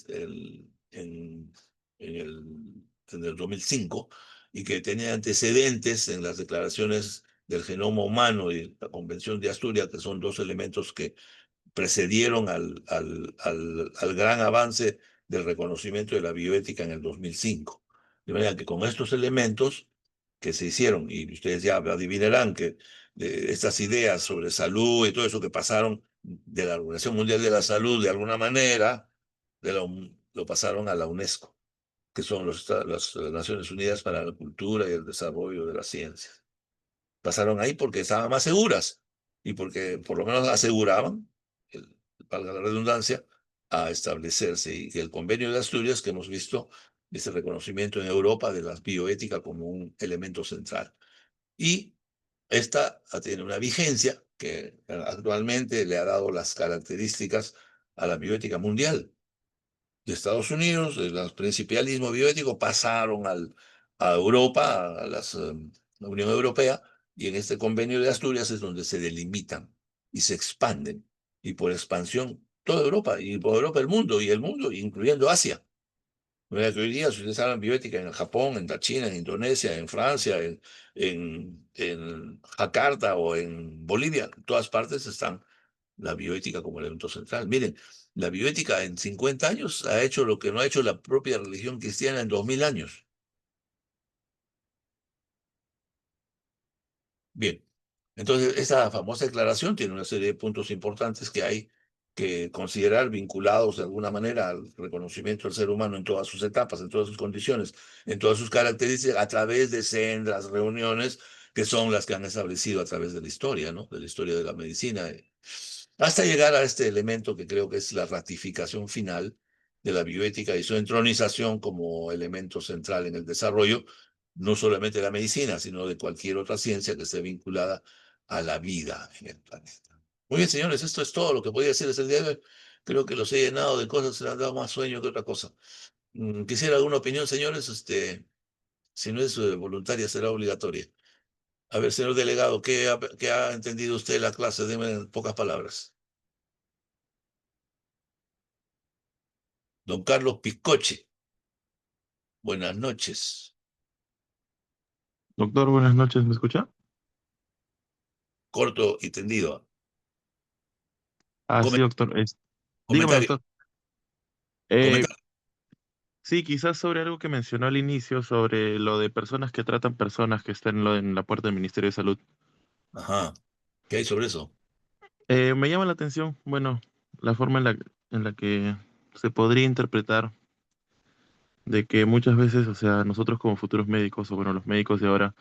en el, en el 2005, y que tenía antecedentes en las declaraciones del genoma humano y la Convención de Asturias, que son dos elementos que precedieron al gran avance del reconocimiento de la bioética en el 2005. De manera que con estos elementos que se hicieron, y ustedes ya adivinarán que estas ideas sobre salud y todo eso que pasaron de la Organización Mundial de la Salud, de alguna manera, lo pasaron a la UNESCO, que son las Naciones Unidas para la Cultura y el Desarrollo de las Ciencias. Pasaron ahí porque estaban más seguras y porque por lo menos aseguraban, valga la redundancia, a establecerse. Y que el Convenio de Asturias, que hemos visto, ese reconocimiento en Europa de la bioética como un elemento central. Y esta tiene una vigencia que actualmente le ha dado las características a la bioética mundial. De Estados Unidos, el principalismo bioético, pasaron a Europa, la Unión Europea, y en este convenio de Asturias es donde se delimitan y se expanden, y por expansión toda Europa, y por Europa el mundo, incluyendo Asia. O sea, que hoy día, si ustedes hablan bioética en Japón, en la China, en Indonesia, en Francia, en Jakarta o en Bolivia, en todas partes están la bioética como elemento central. Miren, la bioética en 50 años ha hecho lo que no ha hecho la propia religión cristiana en 2000 años. Bien, entonces esa famosa declaración tiene una serie de puntos importantes que hay que considerar vinculados de alguna manera al reconocimiento del ser humano en todas sus etapas, en todas sus condiciones, en todas sus características, a través de sendas reuniones que son las que han establecido a través de la historia, ¿no? De la historia de la medicina, hasta llegar a este elemento que creo que es la ratificación final de la bioética y su entronización como elemento central en el desarrollo, no solamente de la medicina, sino de cualquier otra ciencia que esté vinculada a la vida en el planeta. Muy bien, señores, esto es todo lo que podía decirles el día de hoy. Creo que los he llenado de cosas, se les han dado más sueño que otra cosa. Quisiera alguna opinión, señores, si no es voluntaria, será obligatoria. A ver, señor delegado, qué ha entendido usted de la clase? Deme en pocas palabras. Don Carlos Piscoche, buenas noches. Doctor, buenas noches, ¿me escucha? Corto y tendido. Ah, sí, Come- doctor. Dígame, Comentario, doctor. Eh, comentario. sí, quizás sobre algo que mencionó al inicio, sobre lo de personas que tratan personas que están en la puerta del Ministerio de Salud. Ajá. ¿Qué hay sobre eso? Me llama la atención, bueno, la forma en la que se podría interpretar de que muchas veces, o sea, nosotros como futuros médicos, o bueno, los médicos de ahora,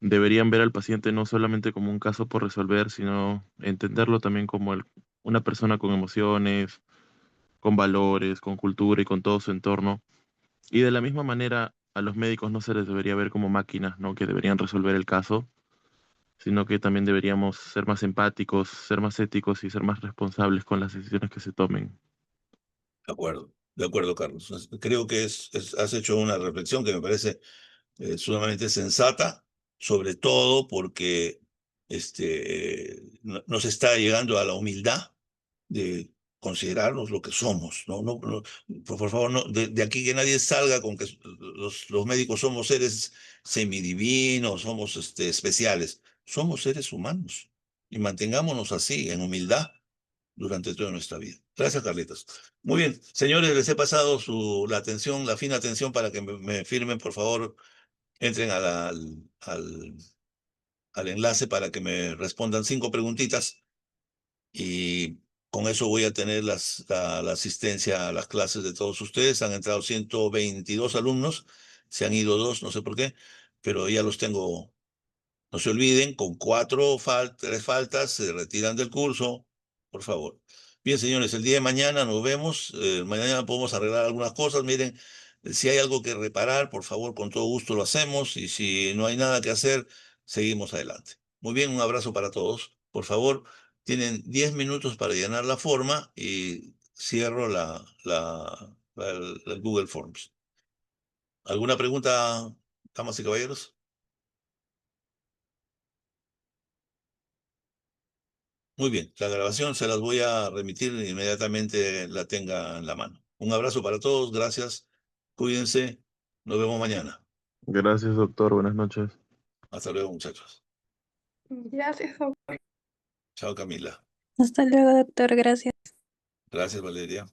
deberían ver al paciente no solamente como un caso por resolver, sino entenderlo también como una persona con emociones, con valores, con cultura y con todo su entorno. Y de la misma manera, a los médicos no se les debería ver como máquinas, ¿no? Que deberían resolver el caso, sino que también deberíamos ser más empáticos, ser más éticos y ser más responsables con las decisiones que se tomen. De acuerdo, Carlos. Creo que has hecho una reflexión que me parece sumamente sensata, sobre todo porque nos está llegando a la humildad de considerarnos lo que somos. No, no, por favor, no, de aquí que nadie salga con que los médicos somos seres semidivinos, somos especiales. Somos seres humanos y mantengámonos así, en humildad, durante toda nuestra vida. Gracias, Carlitos. Muy bien, señores, les he pasado la atención, la fina atención para que me firmen, por favor, entren al enlace para que me respondan 5 preguntitas y con eso voy a tener la asistencia a las clases de todos ustedes. Han entrado 122 alumnos, se han ido dos, no sé por qué, pero ya los tengo. No se olviden, con 3 faltas se retiran del curso, por favor. Bien, señores, el día de mañana nos vemos. Mañana podemos arreglar algunas cosas. Miren, si hay algo que reparar, por favor, con todo gusto lo hacemos. Y si no hay nada que hacer, seguimos adelante. Muy bien, un abrazo para todos. Por favor, Tienen 10 minutos para llenar la forma y cierro el Google Forms. ¿Alguna pregunta, damas y caballeros? Muy bien, la grabación se las voy a remitir inmediatamente la tenga en la mano. Un abrazo para todos, gracias, cuídense, nos vemos mañana. Gracias, doctor. Buenas noches. Hasta luego, muchachos. Gracias, doctor. Chao, Camila. Hasta luego, doctor. Gracias. Gracias, Valeria.